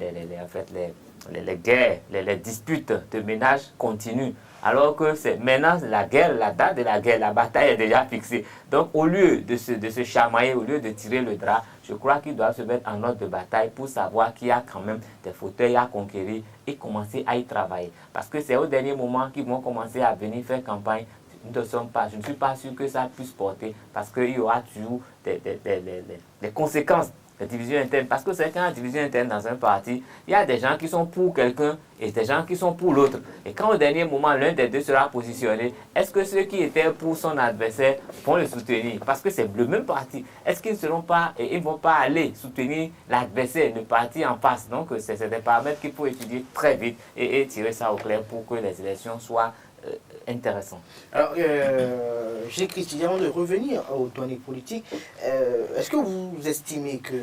guerres, les disputes de ménage continuent. Alors que c'est maintenant la guerre, la date de la guerre, la bataille est déjà fixée. Donc au lieu de se chamailler, au lieu de tirer le drap, je crois qu'ils doivent se mettre en ordre de bataille pour savoir qu'il y a quand même des fauteuils à conquérir et commencer à y travailler. Parce que c'est au dernier moment qu'ils vont commencer à venir faire campagne. Je ne suis pas sûr que ça puisse porter parce qu'il y aura toujours des conséquences, des divisions internes. Parce que c'est quand il y a une division interne dans un parti, il y a des gens qui sont pour quelqu'un et des gens qui sont pour l'autre. Et quand au dernier moment, l'un des deux sera positionné, est-ce que ceux qui étaient pour son adversaire vont le soutenir? Parce que c'est le même parti. Est-ce qu'ils ne vont pas aller soutenir l'adversaire, le parti en face? Donc c'est des paramètres qu'il faut étudier très vite et tirer ça au clair pour que les élections soient intéressant. Alors, j'ai Christian de revenir aux données politiques. Est-ce que vous estimez que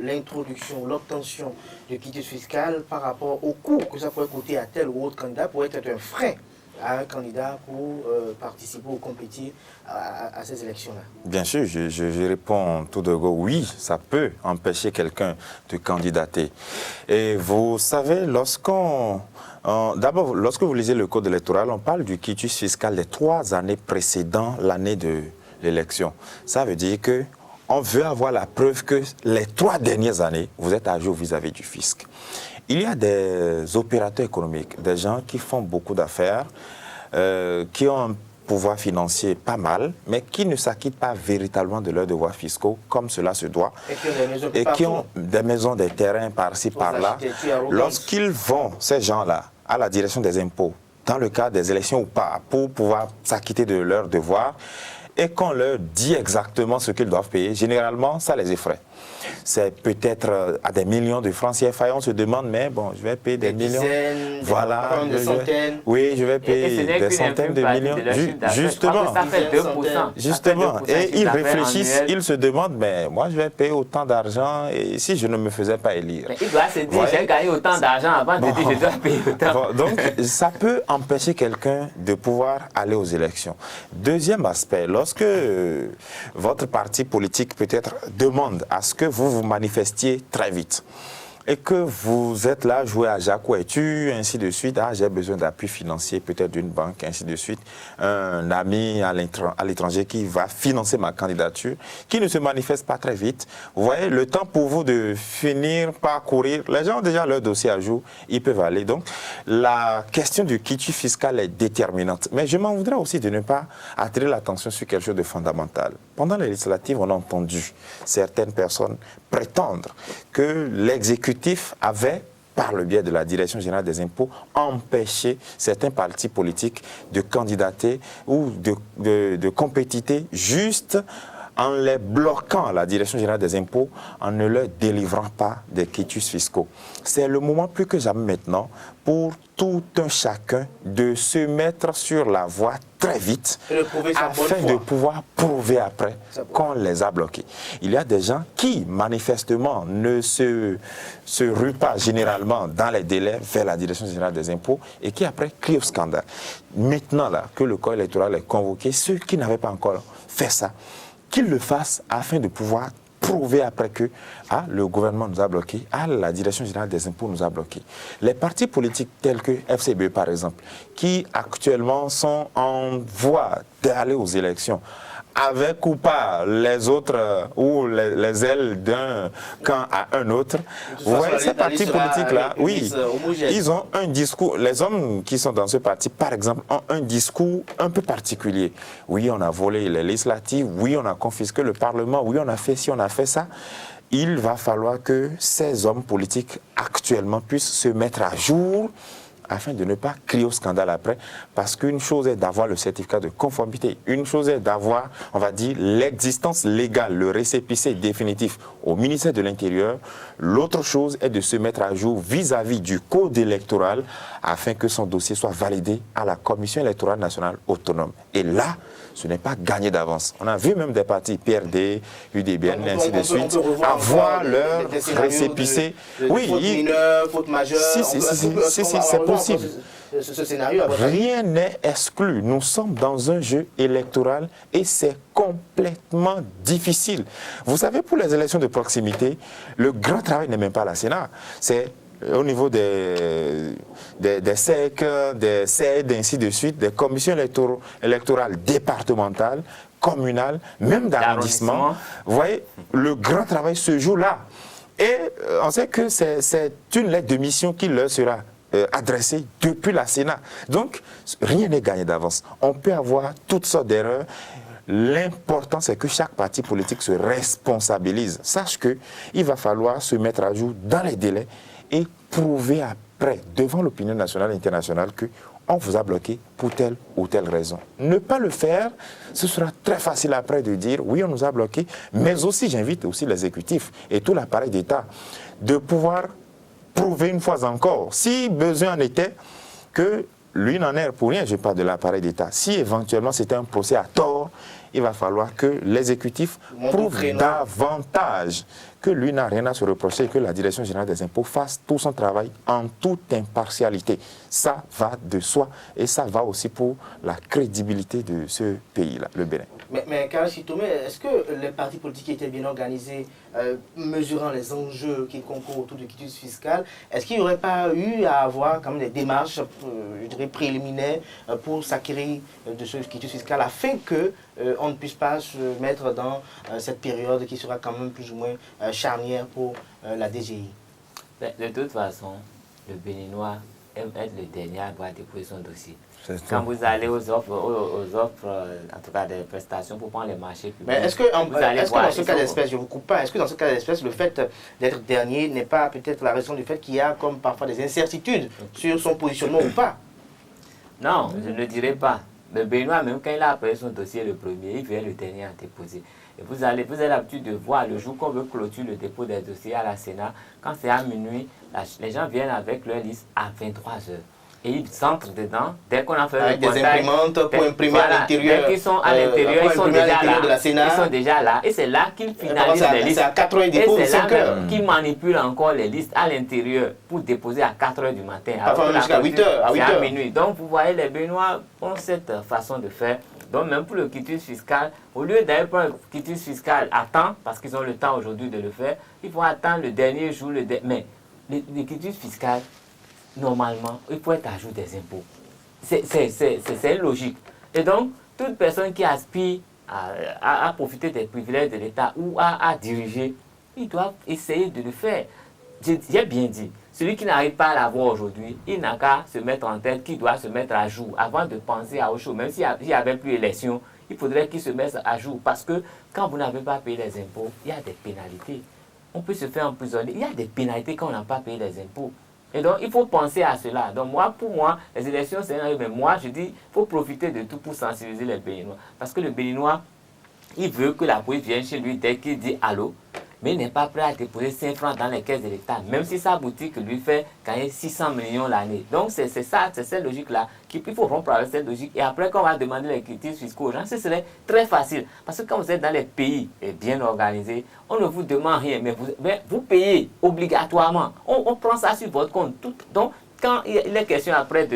l'introduction, l'obtention de quitus fiscal par rapport au coût que ça pourrait coûter à tel ou autre candidat pourrait être un frein à un candidat pour participer ou compétir à ces élections-là? Bien sûr, je réponds tout de go, oui, ça peut empêcher quelqu'un de candidater. Et vous savez, d'abord, lorsque vous lisez le code électoral, on parle du quitus fiscal des 3 années précédant l'année de l'élection. Ça veut dire qu'on veut avoir la preuve que les 3 dernières années, vous êtes à jour vis-à-vis du fisc. Il y a des opérateurs économiques, des gens qui font beaucoup d'affaires, qui ont un pouvoir financier pas mal, mais qui ne s'acquittent pas véritablement de leurs devoirs fiscaux comme cela se doit, et qui ont des maisons, des terrains par-ci, par-là. Lorsqu'ils vont, ces gens-là, à la direction des impôts, dans le cadre des élections ou pas, pour pouvoir s'acquitter de leurs devoirs, et qu'on leur dit exactement ce qu'ils doivent payer, généralement, ça les effraie. C'est peut-être à des millions de francs CFA, on se demande, mais bon, je vais payer des millions. Dizaines, voilà, des centaines. Oui, je vais payer des centaines de millions. Justement, ça fait 2%. Justement, et ils réfléchissent, ils se demandent, mais moi je vais payer autant d'argent et si je ne me faisais pas élire. Mais il doit se dire, j'ai gagné autant d'argent avant de dire, je dois payer autant. Donc, ça peut empêcher quelqu'un de pouvoir aller aux élections. Deuxième aspect, lorsque votre parti politique peut-être demande à ce que vous manifestiez très vite et que vous êtes là, jouer à Jacques ou es-tu, ainsi de suite, j'ai besoin d'appui financier, peut-être d'une banque, ainsi de suite, un ami à l'étranger qui va financer ma candidature, qui ne se manifeste pas très vite. Vous voyez, le temps pour vous de finir par courir, les gens ont déjà leur dossier à jour, ils peuvent aller. Donc, la question du quitus fiscal est déterminante. Mais je m'en voudrais aussi de ne pas attirer l'attention sur quelque chose de fondamental. Pendant les législatives, on a entendu certaines personnes prétendre que l'exécutif avait, par le biais de la Direction générale des impôts, empêché certains partis politiques de candidater ou de compétiter juste en les bloquant à la Direction générale des impôts, en ne leur délivrant pas des quitus fiscaux. C'est le moment plus que jamais maintenant pour tout un chacun de se mettre sur la voie très vite afin de pouvoir prouver après qu'on les a bloqués. Il y a des gens qui, manifestement, ne se ruent pas généralement dans les délais vers la Direction générale des impôts et qui après crient au scandale. Maintenant là, que le corps électoral est convoqué, ceux qui n'avaient pas encore fait ça, qu'ils le fassent afin de pouvoir prouver après que le gouvernement nous a bloqués, la Direction générale des impôts nous a bloqués. Les partis politiques tels que FCBE par exemple, qui actuellement sont en voie d'aller aux élections, avec ou pas les autres ou les ailes d'un camp à un autre. Vous voyez, ces partis politiques-là, oui, ils ont un discours, les hommes qui sont dans ce parti, par exemple, ont un discours un peu particulier. Oui, on a volé les législatives, oui, on a confisqué le Parlement, oui, on a fait ci, on a fait ça. Il va falloir que ces hommes politiques actuellement puissent se mettre à jour afin de ne pas crier au scandale après, parce qu'une chose est d'avoir le certificat de conformité, une chose est d'avoir, on va dire, l'existence légale, le récépissé définitif au ministère de l'Intérieur, l'autre chose est de se mettre à jour vis-à-vis du code électoral afin que son dossier soit validé à la Commission électorale nationale autonome. Et là, ce n'est pas gagné d'avance. On a vu même des partis PRD, UDBN, et ainsi de suite, avoir leur récépissé. Oui, faute mineure, faute majeure. Si, c'est possible. Ce scénario. Rien n'est exclu. Nous sommes dans un jeu électoral et c'est complètement difficile. Vous savez, pour les élections de proximité, le grand travail n'est même pas à la Sénat. C'est au niveau des SEC, des CED, ainsi de suite, des commissions électorales départementales, communales, même d'arrondissement. Vous voyez, le grand travail se joue là. Et on sait que c'est une lettre de mission qui leur sera adressée depuis la Sénat. Donc, rien n'est gagné d'avance. On peut avoir toutes sortes d'erreurs. L'important, c'est que chaque parti politique se responsabilise. Sache qu'il va falloir se mettre à jour dans les délais et prouver après, devant l'opinion nationale et internationale, qu'on vous a bloqué pour telle ou telle raison. Ne pas le faire, ce sera très facile après de dire oui, on nous a bloqué, mais aussi j'invite aussi l'exécutif et tout l'appareil d'État de pouvoir prouver une fois encore, si besoin en était, que lui n'en est pour rien, je parle de l'appareil d'État. Si éventuellement c'était un procès à tort, il va falloir que l'exécutif prouve davantage que lui n'a rien à se reprocher et que la Direction générale des impôts fasse tout son travail en toute impartialité. Ça va de soi et ça va aussi pour la crédibilité de ce pays-là, le Bénin. Mais Karel Chitomé, est-ce que les partis politiques étaient bien organisés, mesurant les enjeux qui concourent autour du quitus fiscal? Est-ce qu'il n'y aurait pas eu à avoir quand même des démarches, je dirais, préliminaires pour s'acquérir de ce quitus fiscal afin que on ne puisse pas se mettre dans cette période qui sera quand même plus ou moins charnière pour la DGI? De toute façon, le Béninois aime être le dernier à devoir déposer son dossier. Quand vous allez aux offres, en tout cas des prestations pour prendre les marchés publics. Mais est-ce que dans ce cas d'espèce, je ne vous coupe pas, est-ce que dans ce cas d'espèce, le fait d'être dernier n'est pas peut-être la raison du fait qu'il y a comme parfois des incertitudes sur son positionnement ou pas? Non, je ne dirais pas. Le Béninois, même quand il a appelé son dossier le premier, il vient le dernier à déposer. Et vous avez l'habitude de voir le jour qu'on veut clôturer le dépôt des dossiers à la Sénat, quand c'est à minuit, les gens viennent avec leur liste à 23 h. Et ils s'entrent dedans dès qu'on a fait avec le contact. Des imprimantes pour imprimer à l'intérieur. Dès qu'ils sont à l'intérieur, ils sont déjà là. Ils sont déjà là. Et c'est là qu'ils finalisent les listes. C'est à 4 h du dépôt, et c'est 5 h. qu'ils manipulent encore les listes à l'intérieur pour déposer à 4 h du matin. Enfin, jusqu'à 8 h. À minuit. Donc, vous voyez, les Béninois ont cette façon de faire. Donc, même pour le quitus fiscal, au lieu d'aller prendre le quitus fiscal à temps, parce qu'ils ont le temps aujourd'hui de le faire, il faut attendre le dernier jour. Mais le quitus fiscal, normalement, il faut être à jour des impôts. C'est logique. Et donc, toute personne qui aspire à profiter des privilèges de l'État ou à diriger, ils doivent essayer de le faire. J'ai bien dit, celui qui n'arrive pas à l'avoir aujourd'hui, il n'a qu'à se mettre en tête qu'il doit se mettre à jour avant de penser à autre chose. Même s'il n'y avait plus d'élection, il faudrait qu'il se mette à jour. Parce que quand vous n'avez pas payé les impôts, il y a des pénalités. On peut se faire emprisonner. Il y a des pénalités quand on n'a pas payé les impôts. Et donc, il faut penser à cela. Donc, pour moi, les élections, c'est un... Mais moi, je dis, il faut profiter de tout pour sensibiliser les Béninois. Parce que le Béninois, il veut que la police vienne chez lui dès qu'il dit allô, mais il n'est pas prêt à déposer 5 francs dans les caisses de l'État, même si sa boutique lui fait gagner 600 millions l'année. Donc, c'est ça, c'est cette logique-là. Il faut rompre avec cette logique. Et après, quand on va demander les quitus fiscaux aux gens, ce serait très facile. Parce que quand vous êtes dans les pays bien organisés, on ne vous demande rien, mais vous payez obligatoirement. On prend ça sur votre compte. Donc, quand il est question après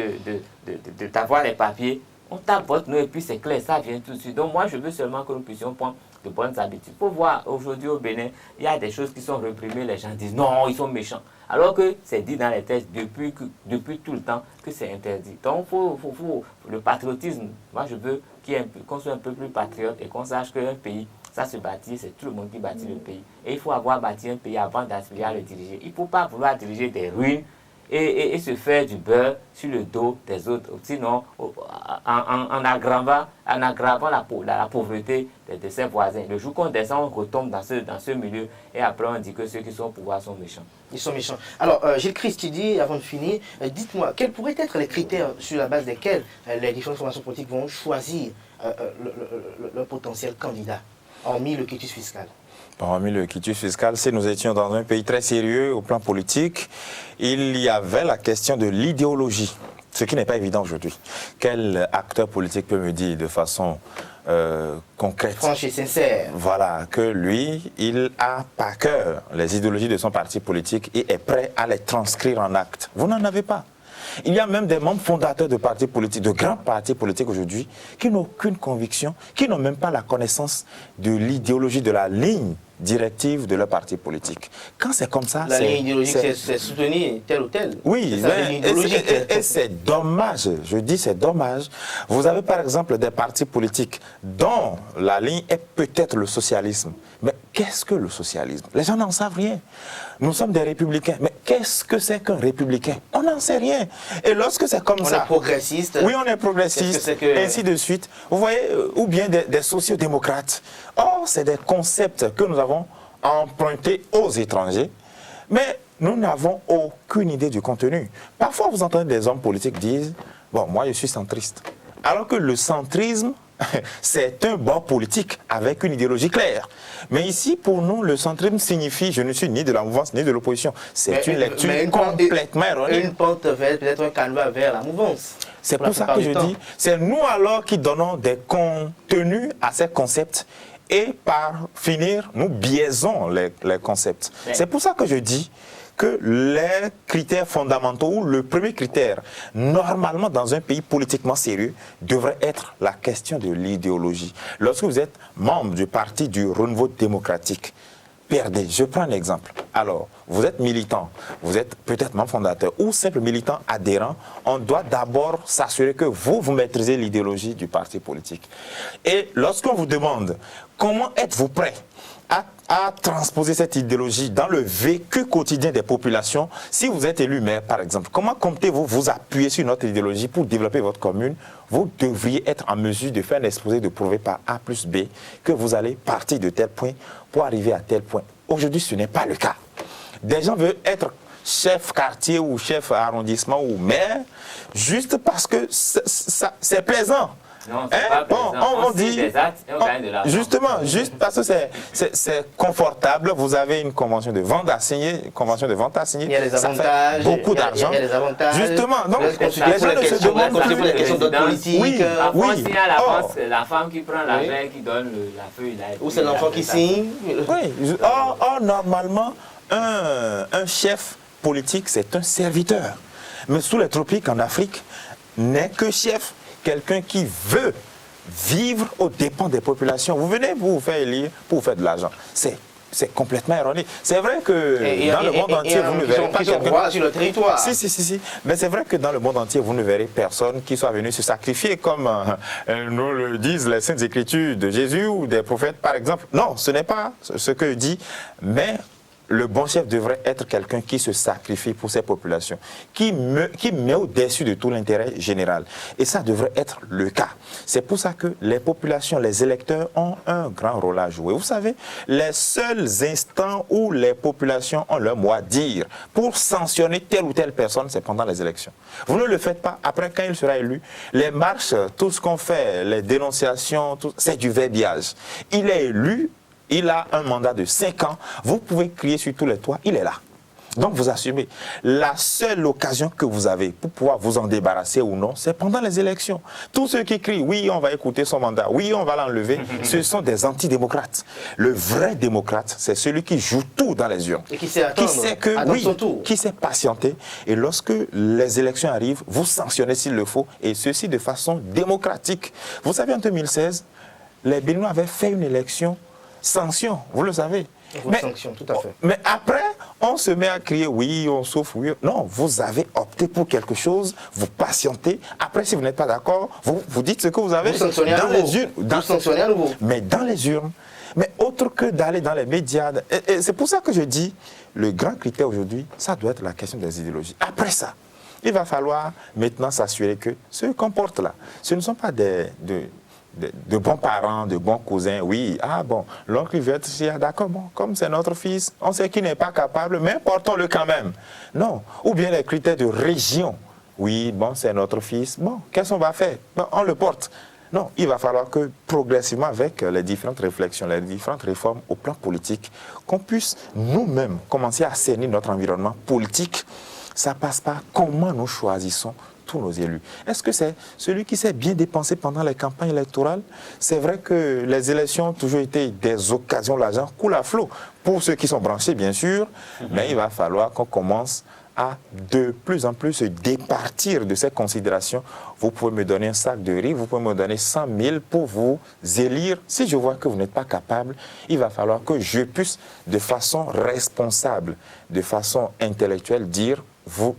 d'avoir les papiers, on tape votre nom et puis c'est clair, ça vient tout de suite. Donc, moi, je veux seulement que nous puissions prendre de bonnes habitudes. Pour voir, aujourd'hui au Bénin, il y a des choses qui sont réprimées, les gens disent non, ils sont méchants. Alors que c'est dit dans les textes depuis tout le temps que c'est interdit. Donc, le patriotisme, moi je veux qu'on soit un peu plus patriote et qu'on sache qu'un pays, ça se bâtit, c'est tout le monde qui bâtit le pays. Et il faut avoir bâti un pays avant d'aspirer à le diriger. Il ne faut pas vouloir diriger des ruines et se faire du beurre sur le dos des autres. Sinon, en aggravant la pauvreté de ses voisins. Le jour qu'on descend, on retombe dans ce milieu et après on dit que ceux qui sont au pouvoir sont méchants. Ils sont méchants. Alors, Gilles Christidi, avant de finir, dites-moi, quels pourraient être les critères sur la base desquels les différentes formations politiques vont choisir leur potentiel candidat, hormis le quitus fiscal? Hormis le quitus fiscal, si nous étions dans un pays très sérieux au plan politique, il y avait la question de l'idéologie, ce qui n'est pas évident aujourd'hui. Quel acteur politique peut me dire de façon concrète, franche et sincère, voilà, que lui, il a par cœur les idéologies de son parti politique et est prêt à les transcrire en actes? Vous n'en avez pas. Il y a même des membres fondateurs de partis politiques, de grands partis politiques aujourd'hui, qui n'ont aucune conviction, qui n'ont même pas la connaissance de l'idéologie, de la ligne directive de leur parti politique. Quand c'est comme ça, la ligne idéologique, c'est soutenir tel ou tel. Oui, et c'est dommage, je dis c'est dommage. Vous avez par exemple des partis politiques dont la ligne est peut-être le socialisme. Mais qu'est-ce que le socialisme? Les gens n'en savent rien. Nous sommes des républicains. Mais qu'est-ce que c'est qu'un républicain? On n'en sait rien. Et lorsque c'est comme ça... On est progressiste. Oui, on est progressiste, ainsi de suite. Vous voyez, ou bien des sociodémocrates. Or, c'est des concepts que nous avons empruntés aux étrangers, mais nous n'avons aucune idée du contenu. Parfois, vous entendez des hommes politiques dire « Bon, moi, je suis centriste ». Alors que le centrisme, c'est un bord politique avec une idéologie claire. Mais ici, pour nous, le centrisme signifie je ne suis ni de la mouvance ni de l'opposition. C'est une lecture complètement erronée. Une porte vers peut-être un canevas vers la mouvance. C'est pour ça que je dis, c'est nous alors qui donnons des contenus à ces concepts et par finir, nous biaisons les concepts. C'est pour ça que je dis que les critères fondamentaux, ou le premier critère, normalement dans un pays politiquement sérieux, devrait être la question de l'idéologie. Lorsque vous êtes membre du parti du renouveau démocratique, PRD, je prends un exemple. Alors, vous êtes militant, vous êtes peut-être membre fondateur ou simple militant adhérent, on doit d'abord s'assurer que vous maîtrisez l'idéologie du parti politique. Et lorsqu'on vous demande comment êtes-vous prêt à transposer cette idéologie dans le vécu quotidien des populations, si vous êtes élu maire par exemple, comment comptez-vous vous appuyer sur notre idéologie pour développer votre commune? Vous devriez être en mesure de faire un exposé, de prouver par A plus B que vous allez partir de tel point pour arriver à tel point. Aujourd'hui, ce n'est pas le cas. Des gens veulent être chef quartier ou chef arrondissement ou maire juste parce que c'est plaisant. Non, c'est pas plaisant. On dit des actes et on gagne de l'argent. Justement, juste parce que c'est confortable, vous avez une convention de vente à signer, il y a les avantages, beaucoup d'argent. Il y a les avantages. Justement, donc les gens ne se demandent plus les questions de politique. Oui, on signe à l'avance, la femme qui prend l'argent et qui donne la feuille. Ou c'est l'enfant qui signe. Oui, or normalement, un chef politique, c'est un serviteur. Mais sous les tropiques en Afrique, n'est que chef quelqu'un qui veut vivre aux dépens des populations. Vous venez vous faire élire pour vous faire de l'argent. C'est complètement erroné. C'est vrai que dans le monde entier, vous ne verrez pas quelqu'un sur le territoire. Si. Mais c'est vrai que dans le monde entier, vous ne verrez personne qui soit venu se sacrifier comme nous le disent les Saintes Écritures de Jésus ou des prophètes, par exemple. Non, ce n'est pas ce que dit, mais le bon chef devrait être quelqu'un qui se sacrifie pour ses populations, qui met au-dessus de tout l'intérêt général. Et ça devrait être le cas. C'est pour ça que les populations, les électeurs ont un grand rôle à jouer. Vous savez, les seuls instants où les populations ont leur mot à dire pour sanctionner telle ou telle personne, c'est pendant les élections. Vous ne le faites pas après quand il sera élu. Les marches, tout ce qu'on fait, les dénonciations, c'est du verbiage. Il est élu. Il a un mandat de 5 ans. Vous pouvez crier sur tous les toits, il est là. Donc vous assumez. La seule occasion que vous avez pour pouvoir vous en débarrasser ou non, c'est pendant les élections. Tous ceux qui crient, oui, on va écouter son mandat, oui, on va l'enlever, ce sont des antidémocrates. Le vrai démocrate, c'est celui qui joue tout dans les urnes. Et qui sait attendre, son tour. Qui sait patienter. Et lorsque les élections arrivent, vous sanctionnez s'il le faut, et ceci de façon démocratique. Vous savez, en 2016, les Béninois avaient fait une élection sanction, vous le savez. Sanction, tout à fait. Mais après, on se met à crier oui, on souffre, oui. Non, vous avez opté pour quelque chose, vous patientez. Après, si vous n'êtes pas d'accord, vous dites ce que vous avez. Vous sanctionnez à nouveau. Vous sanctionnez à nouveau. Mais dans les urnes, Mais autre que d'aller dans les médias, et c'est pour ça que je dis, le grand critère aujourd'hui, ça doit être la question des idéologies. Après ça, il va falloir maintenant s'assurer que ceux qu'on porte là, ce ne sont pas de bons parents, de bons cousins. Oui, ah bon, l'oncle il veut être ici, d'accord, bon, comme c'est notre fils, on sait qu'il n'est pas capable, mais portons-le quand même. Non, ou bien les critères de région. Oui, bon, c'est notre fils, bon, qu'est-ce qu'on va faire? Bon, on le porte. Non, il va falloir que progressivement, avec les différentes réflexions, les différentes réformes au plan politique, qu'on puisse nous-mêmes commencer à cerner notre environnement politique. Ça passe par comment nous choisissons tous nos élus. Est-ce que c'est celui qui s'est bien dépensé pendant les campagnes électorales? C'est vrai que les élections ont toujours été des occasions où l'argent coule à flot, pour ceux qui sont branchés, bien sûr, mais il va falloir qu'on commence à de plus en plus se départir de ces considérations. Vous pouvez me donner un sac de riz, vous pouvez me donner 100 000 pour vous élire. Si je vois que vous n'êtes pas capable, il va falloir que je puisse, de façon responsable, de façon intellectuelle, dire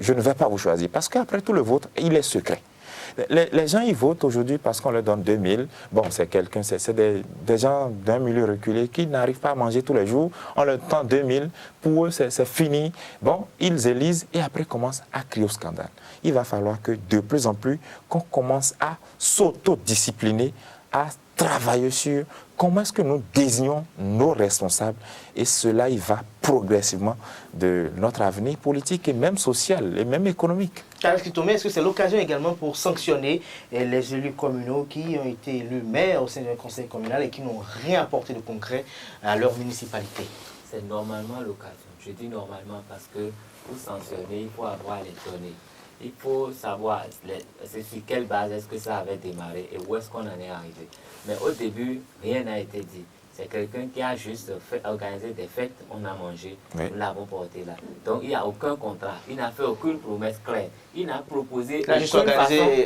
je ne vais pas vous choisir. Parce qu'après tout, le vote, il est secret. Les gens, ils votent aujourd'hui parce qu'on leur donne 2000. Bon, c'est quelqu'un, c'est des gens d'un milieu reculé qui n'arrivent pas à manger tous les jours. On leur donne 2000. Pour eux, c'est fini. Bon, ils élisent et après commencent à crier au scandale. Il va falloir que de plus en plus, qu'on commence à s'autodiscipliner, à travailler sur comment est-ce que nous désignons nos responsables. Et cela, il va progressivement de notre avenir politique et même social et même économique. Carles Kitomé, est-ce que c'est l'occasion également pour sanctionner les élus communaux qui ont été élus maires au sein d'un conseil communal et qui n'ont rien apporté de concret à leur municipalité? C'est normalement l'occasion. Je dis normalement parce que pour sanctionner, il faut avoir les données. Il faut savoir sur quelle base est-ce que ça avait démarré et où est-ce qu'on en est arrivé. Mais au début, rien n'a été dit. C'est quelqu'un qui a juste organisé des fêtes, on a mangé, oui. Nous l'avons porté là. Donc il n'y a aucun contrat, il n'a fait aucune promesse claire. Il n'a proposé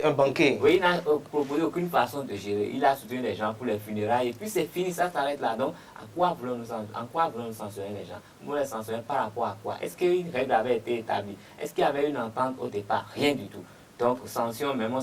un banquet. Oui, il n'a proposé aucune façon de gérer. Il a soutenu les gens pour les funérailles et puis c'est fini, ça s'arrête là. Donc en quoi voulons-nous sanctionner les gens? Nous les sanctionner par rapport à quoi? Est-ce qu'une règle avait été établie? Est-ce qu'il y avait une entente au départ? Rien du tout. Donc sanction, même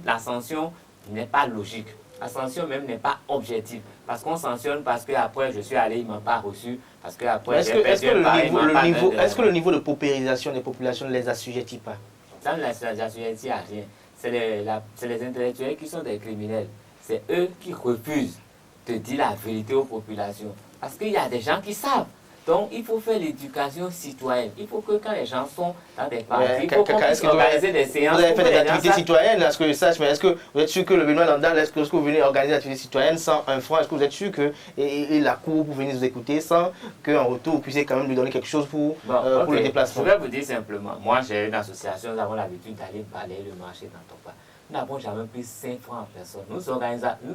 la sanction n'est pas logique. La sanction même n'est pas objective. Parce qu'on sanctionne parce qu'après je suis allé, il ne m'a pas reçu. Parce qu'après est-ce que le niveau de paupérisation des populations ne les assujettit pas? Ça ne les assujettit à rien. C'est les intellectuels qui sont des criminels. C'est eux qui refusent de dire la vérité aux populations. Parce qu'il y a des gens qui savent. Donc, il faut faire l'éducation citoyenne. Il faut que quand les gens sont dans des partis, il faut qu'on puisse organiser des séances. Vous avez fait des activités citoyennes, est-ce que je sache, mais est-ce que vous êtes sûr que le Benoît Landal, est-ce que vous venez organiser des activités citoyennes sans un franc? Est-ce que vous êtes sûr que la Cour pour venir nous écouter sans qu'en retour vous puissiez quand même lui donner quelque chose pour le déplacement? Je vais vous dire simplement, moi j'ai une association, nous avons l'habitude d'aller balayer le marché dans Topa. Nous n'avons jamais pris 5 francs en personne. Nous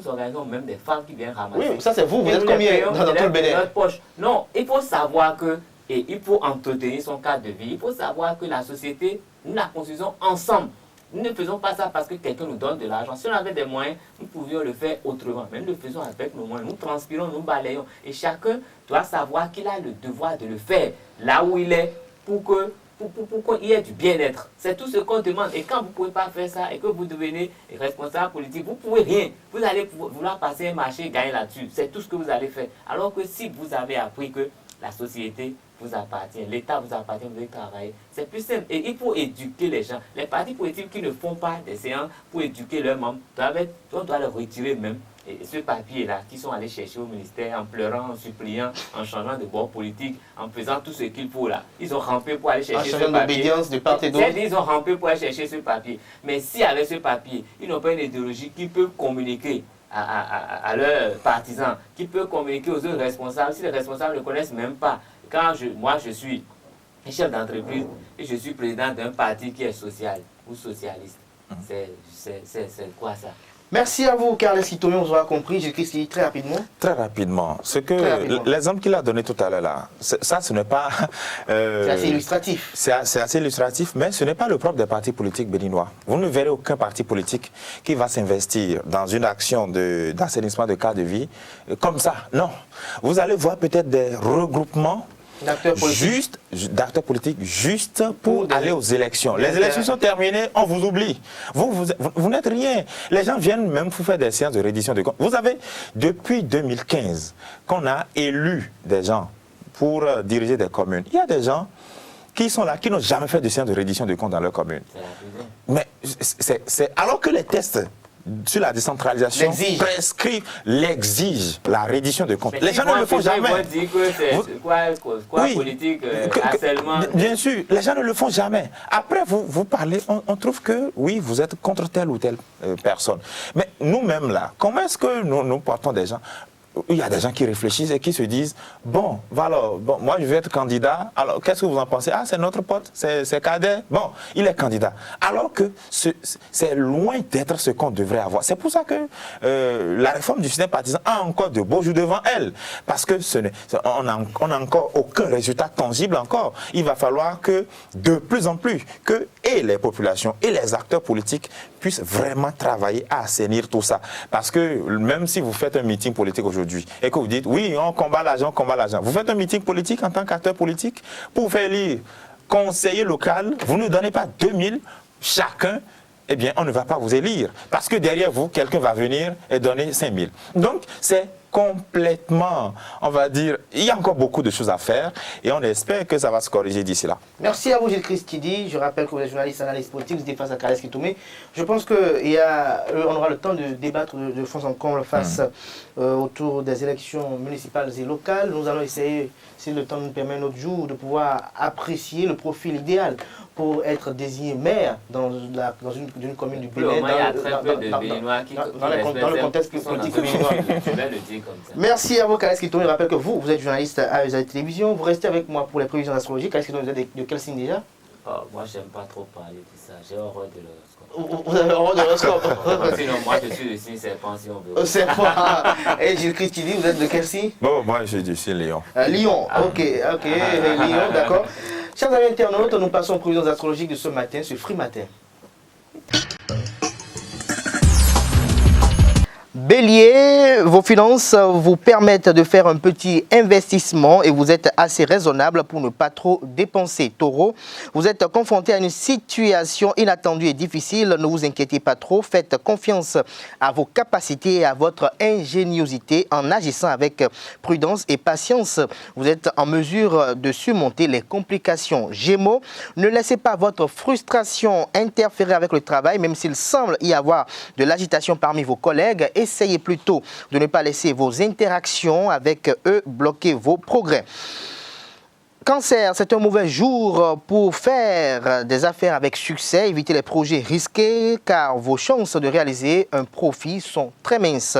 organisons même des femmes qui viennent ramasser. Oui, ça c'est vous êtes combien dans tout le Bénin? Non, il faut savoir que, et il faut entretenir son cadre de vie, il faut savoir que la société, nous la construisons ensemble. Nous ne faisons pas ça parce que quelqu'un nous donne de l'argent. Si on avait des moyens, nous pouvions le faire autrement. Mais nous le faisons avec nos moyens. Nous transpirons, nous balayons. Et chacun doit savoir qu'il a le devoir de le faire là où il est pour qu'il y ait du bien-être. C'est tout ce qu'on demande. Et quand vous ne pouvez pas faire ça et que vous devenez responsable politique, vous ne pouvez rien. Vous allez vouloir passer un marché et gagner là-dessus. C'est tout ce que vous allez faire. Alors que si vous avez appris que la société vous appartient, l'État vous appartient, vous devez travailler, c'est plus simple. Et il faut éduquer les gens. Les partis politiques qui ne font pas des séances pour éduquer leurs membres, on doit les retirer même. Et ce papier-là, qu'ils sont allés chercher au ministère en pleurant, en suppliant, en changeant de bord politique, en faisant tout ce qu'il faut là. Ils ont rampé pour aller chercher ce papier. De part et d'autre. Ils ont rampé pour aller chercher ce papier. Mais si avec ce papier, ils n'ont pas une idéologie qui peut communiquer à leurs partisans, qui peut communiquer aux autres responsables, si les responsables ne connaissent même pas. Moi, je suis chef d'entreprise et je suis président d'un parti qui est social ou socialiste. C'est quoi ça? Merci à vous, Carles Kitomé, on vous aura compris. Jésus-Christ, très rapidement. Très rapidement. L'exemple qu'il a donné tout à l'heure là, ça ce n'est pas... c'est assez illustratif. C'est assez illustratif, mais ce n'est pas le propre des partis politiques béninois. Vous ne verrez aucun parti politique qui va s'investir dans une action d'assainissement de cadre de vie comme ça. Non. Vous allez voir peut-être des regroupements d'acteurs politiques juste pour aller aux élections. Les élections sont terminées, on vous oublie. Vous n'êtes rien. Les gens viennent même vous faire des séances de reddition de comptes. Vous avez, depuis 2015, qu'on a élu des gens pour diriger des communes. Il y a des gens qui sont là, qui n'ont jamais fait de séance de reddition de comptes dans leur commune. Mais c'est alors que les tests sur la décentralisation prescrivent, l'exigent, la reddition de comptes. Les gens ne le font jamais. Ils vont dire que c'est quoi politique, harcèlement. Bien sûr, les gens ne le font jamais. Après, vous parlez, on trouve que, oui, vous êtes contre telle ou telle personne. Mais nous-mêmes, là, comment est-ce que nous portons des gens? Il y a des gens qui réfléchissent et qui se disent, bon, moi je vais être candidat, alors qu'est-ce que vous en pensez? Ah, c'est notre pote, c'est Kader, bon, il est candidat. Alors que c'est loin d'être ce qu'on devrait avoir. C'est pour ça que la réforme du système partisan a encore de beaux jours devant elle. Parce que on n'a encore aucun résultat tangible encore. Il va falloir que, de plus en plus, que et les populations et les acteurs politiques puissent vraiment travailler à assainir tout ça. Parce que même si vous faites un meeting politique aujourd'hui et que vous dites, oui, on combat l'argent, vous faites un meeting politique en tant qu'acteur politique pour faire élire conseiller local, vous ne donnez pas 2000 chacun, eh bien, on ne va pas vous élire. Parce que derrière vous, quelqu'un va venir et donner 5000. Donc, c'est complètement, on va dire, il y a encore beaucoup de choses à faire et on espère que ça va se corriger d'ici là. Merci à vous, Gilles Christidi. Je rappelle que vous êtes journaliste, analyste politique, vous êtes face à Kales Kitoumé. Je pense qu'on aura le temps de débattre de fond en comble face autour des élections municipales et locales. Nous allons essayer, si le temps nous permet notre jour, de pouvoir apprécier le profil idéal pour être désigné maire dans une commune du Bénin. Il y a très peu de Béninois qui dans le contexte politique béninois. Je vais le dire comme ça. Merci à vous, Kales Kitoumé. Je rappelle que vous êtes journaliste à ESA Télévision. Vous restez avec moi pour les prévisions astrologiques. Kales Kitoumé, vous êtes de quel signe déjà? Moi, j'aime pas trop parler de ça. J'ai horreur de l'horoscope. Vous avez horreur de l'horoscope? Sinon, moi, je suis le signe serpent, si on veut. Serpent. Et Gilles Christidi, vous êtes de quel signe? Bon, moi, je suis Lion. Lion, ok, Lion, d'accord. Chers amis internautes, nous passons aux prévisions astrologiques de ce matin sur Free Matin. Bélier, vos finances vous permettent de faire un petit investissement et vous êtes assez raisonnable pour ne pas trop dépenser. Taureau, vous êtes confronté à une situation inattendue et difficile. Ne vous inquiétez pas trop. Faites confiance à vos capacités et à votre ingéniosité en agissant avec prudence et patience. Vous êtes en mesure de surmonter les complications. Gémeaux, ne laissez pas votre frustration interférer avec le travail, même s'il semble y avoir de l'agitation parmi vos collègues. Essayez plutôt de ne pas laisser vos interactions avec eux bloquer vos progrès. Cancer, c'est un mauvais jour pour faire des affaires avec succès. Évitez les projets risqués car vos chances de réaliser un profit sont très minces.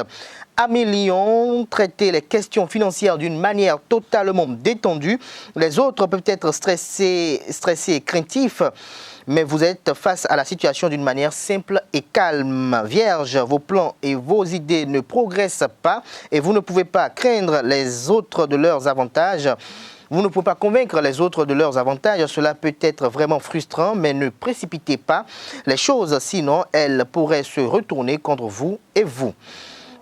Amis Lion, traitez les questions financières d'une manière totalement détendue. Les autres peuvent être stressés et craintifs, mais vous êtes face à la situation d'une manière simple et calme. Vierge, vos plans et vos idées ne progressent pas et vous ne pouvez pas craindre les autres de leurs avantages. Vous ne pouvez pas convaincre les autres de leurs avantages. Cela peut être vraiment frustrant, mais ne précipitez pas les choses, sinon elles pourraient se retourner contre vous et vous.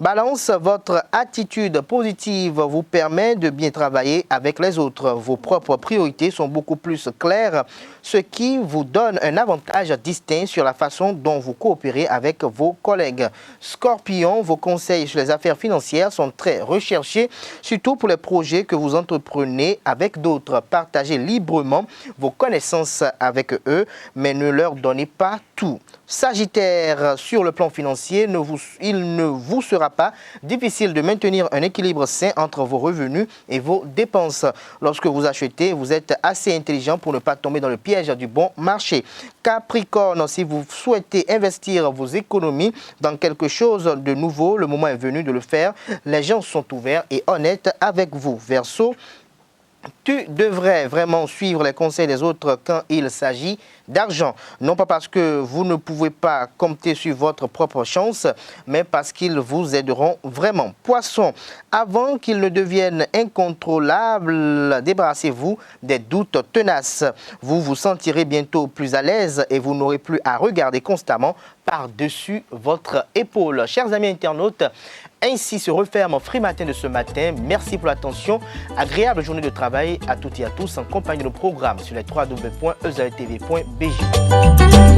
Balance, votre attitude positive vous permet de bien travailler avec les autres. Vos propres priorités sont beaucoup plus claires, ce qui vous donne un avantage distinct sur la façon dont vous coopérez avec vos collègues. Scorpion, vos conseils sur les affaires financières sont très recherchés, surtout pour les projets que vous entreprenez avec d'autres. Partagez librement vos connaissances avec eux, mais ne leur donnez pas tout. Sagittaire, sur le plan financier, il ne vous sera pas difficile de maintenir un équilibre sain entre vos revenus et vos dépenses. Lorsque vous achetez, vous êtes assez intelligent pour ne pas tomber dans le piège du bon marché. Capricorne, si vous souhaitez investir vos économies dans quelque chose de nouveau, le moment est venu de le faire. Les gens sont ouverts et honnêtes avec vous. Verseau, tu devrais vraiment suivre les conseils des autres quand il s'agit d'argent. Non pas parce que vous ne pouvez pas compter sur votre propre chance, mais parce qu'ils vous aideront vraiment. Poisson, avant qu'ils ne deviennent incontrôlables, débarrassez-vous des doutes tenaces. Vous vous sentirez bientôt plus à l'aise et vous n'aurez plus à regarder constamment par-dessus votre épaule. Chers amis internautes, Ainsi se referme Free Matin de ce matin. Merci pour l'attention. Agréable journée de travail à toutes et à tous en compagnie de nos programmes sur les www.ezaltv.bg.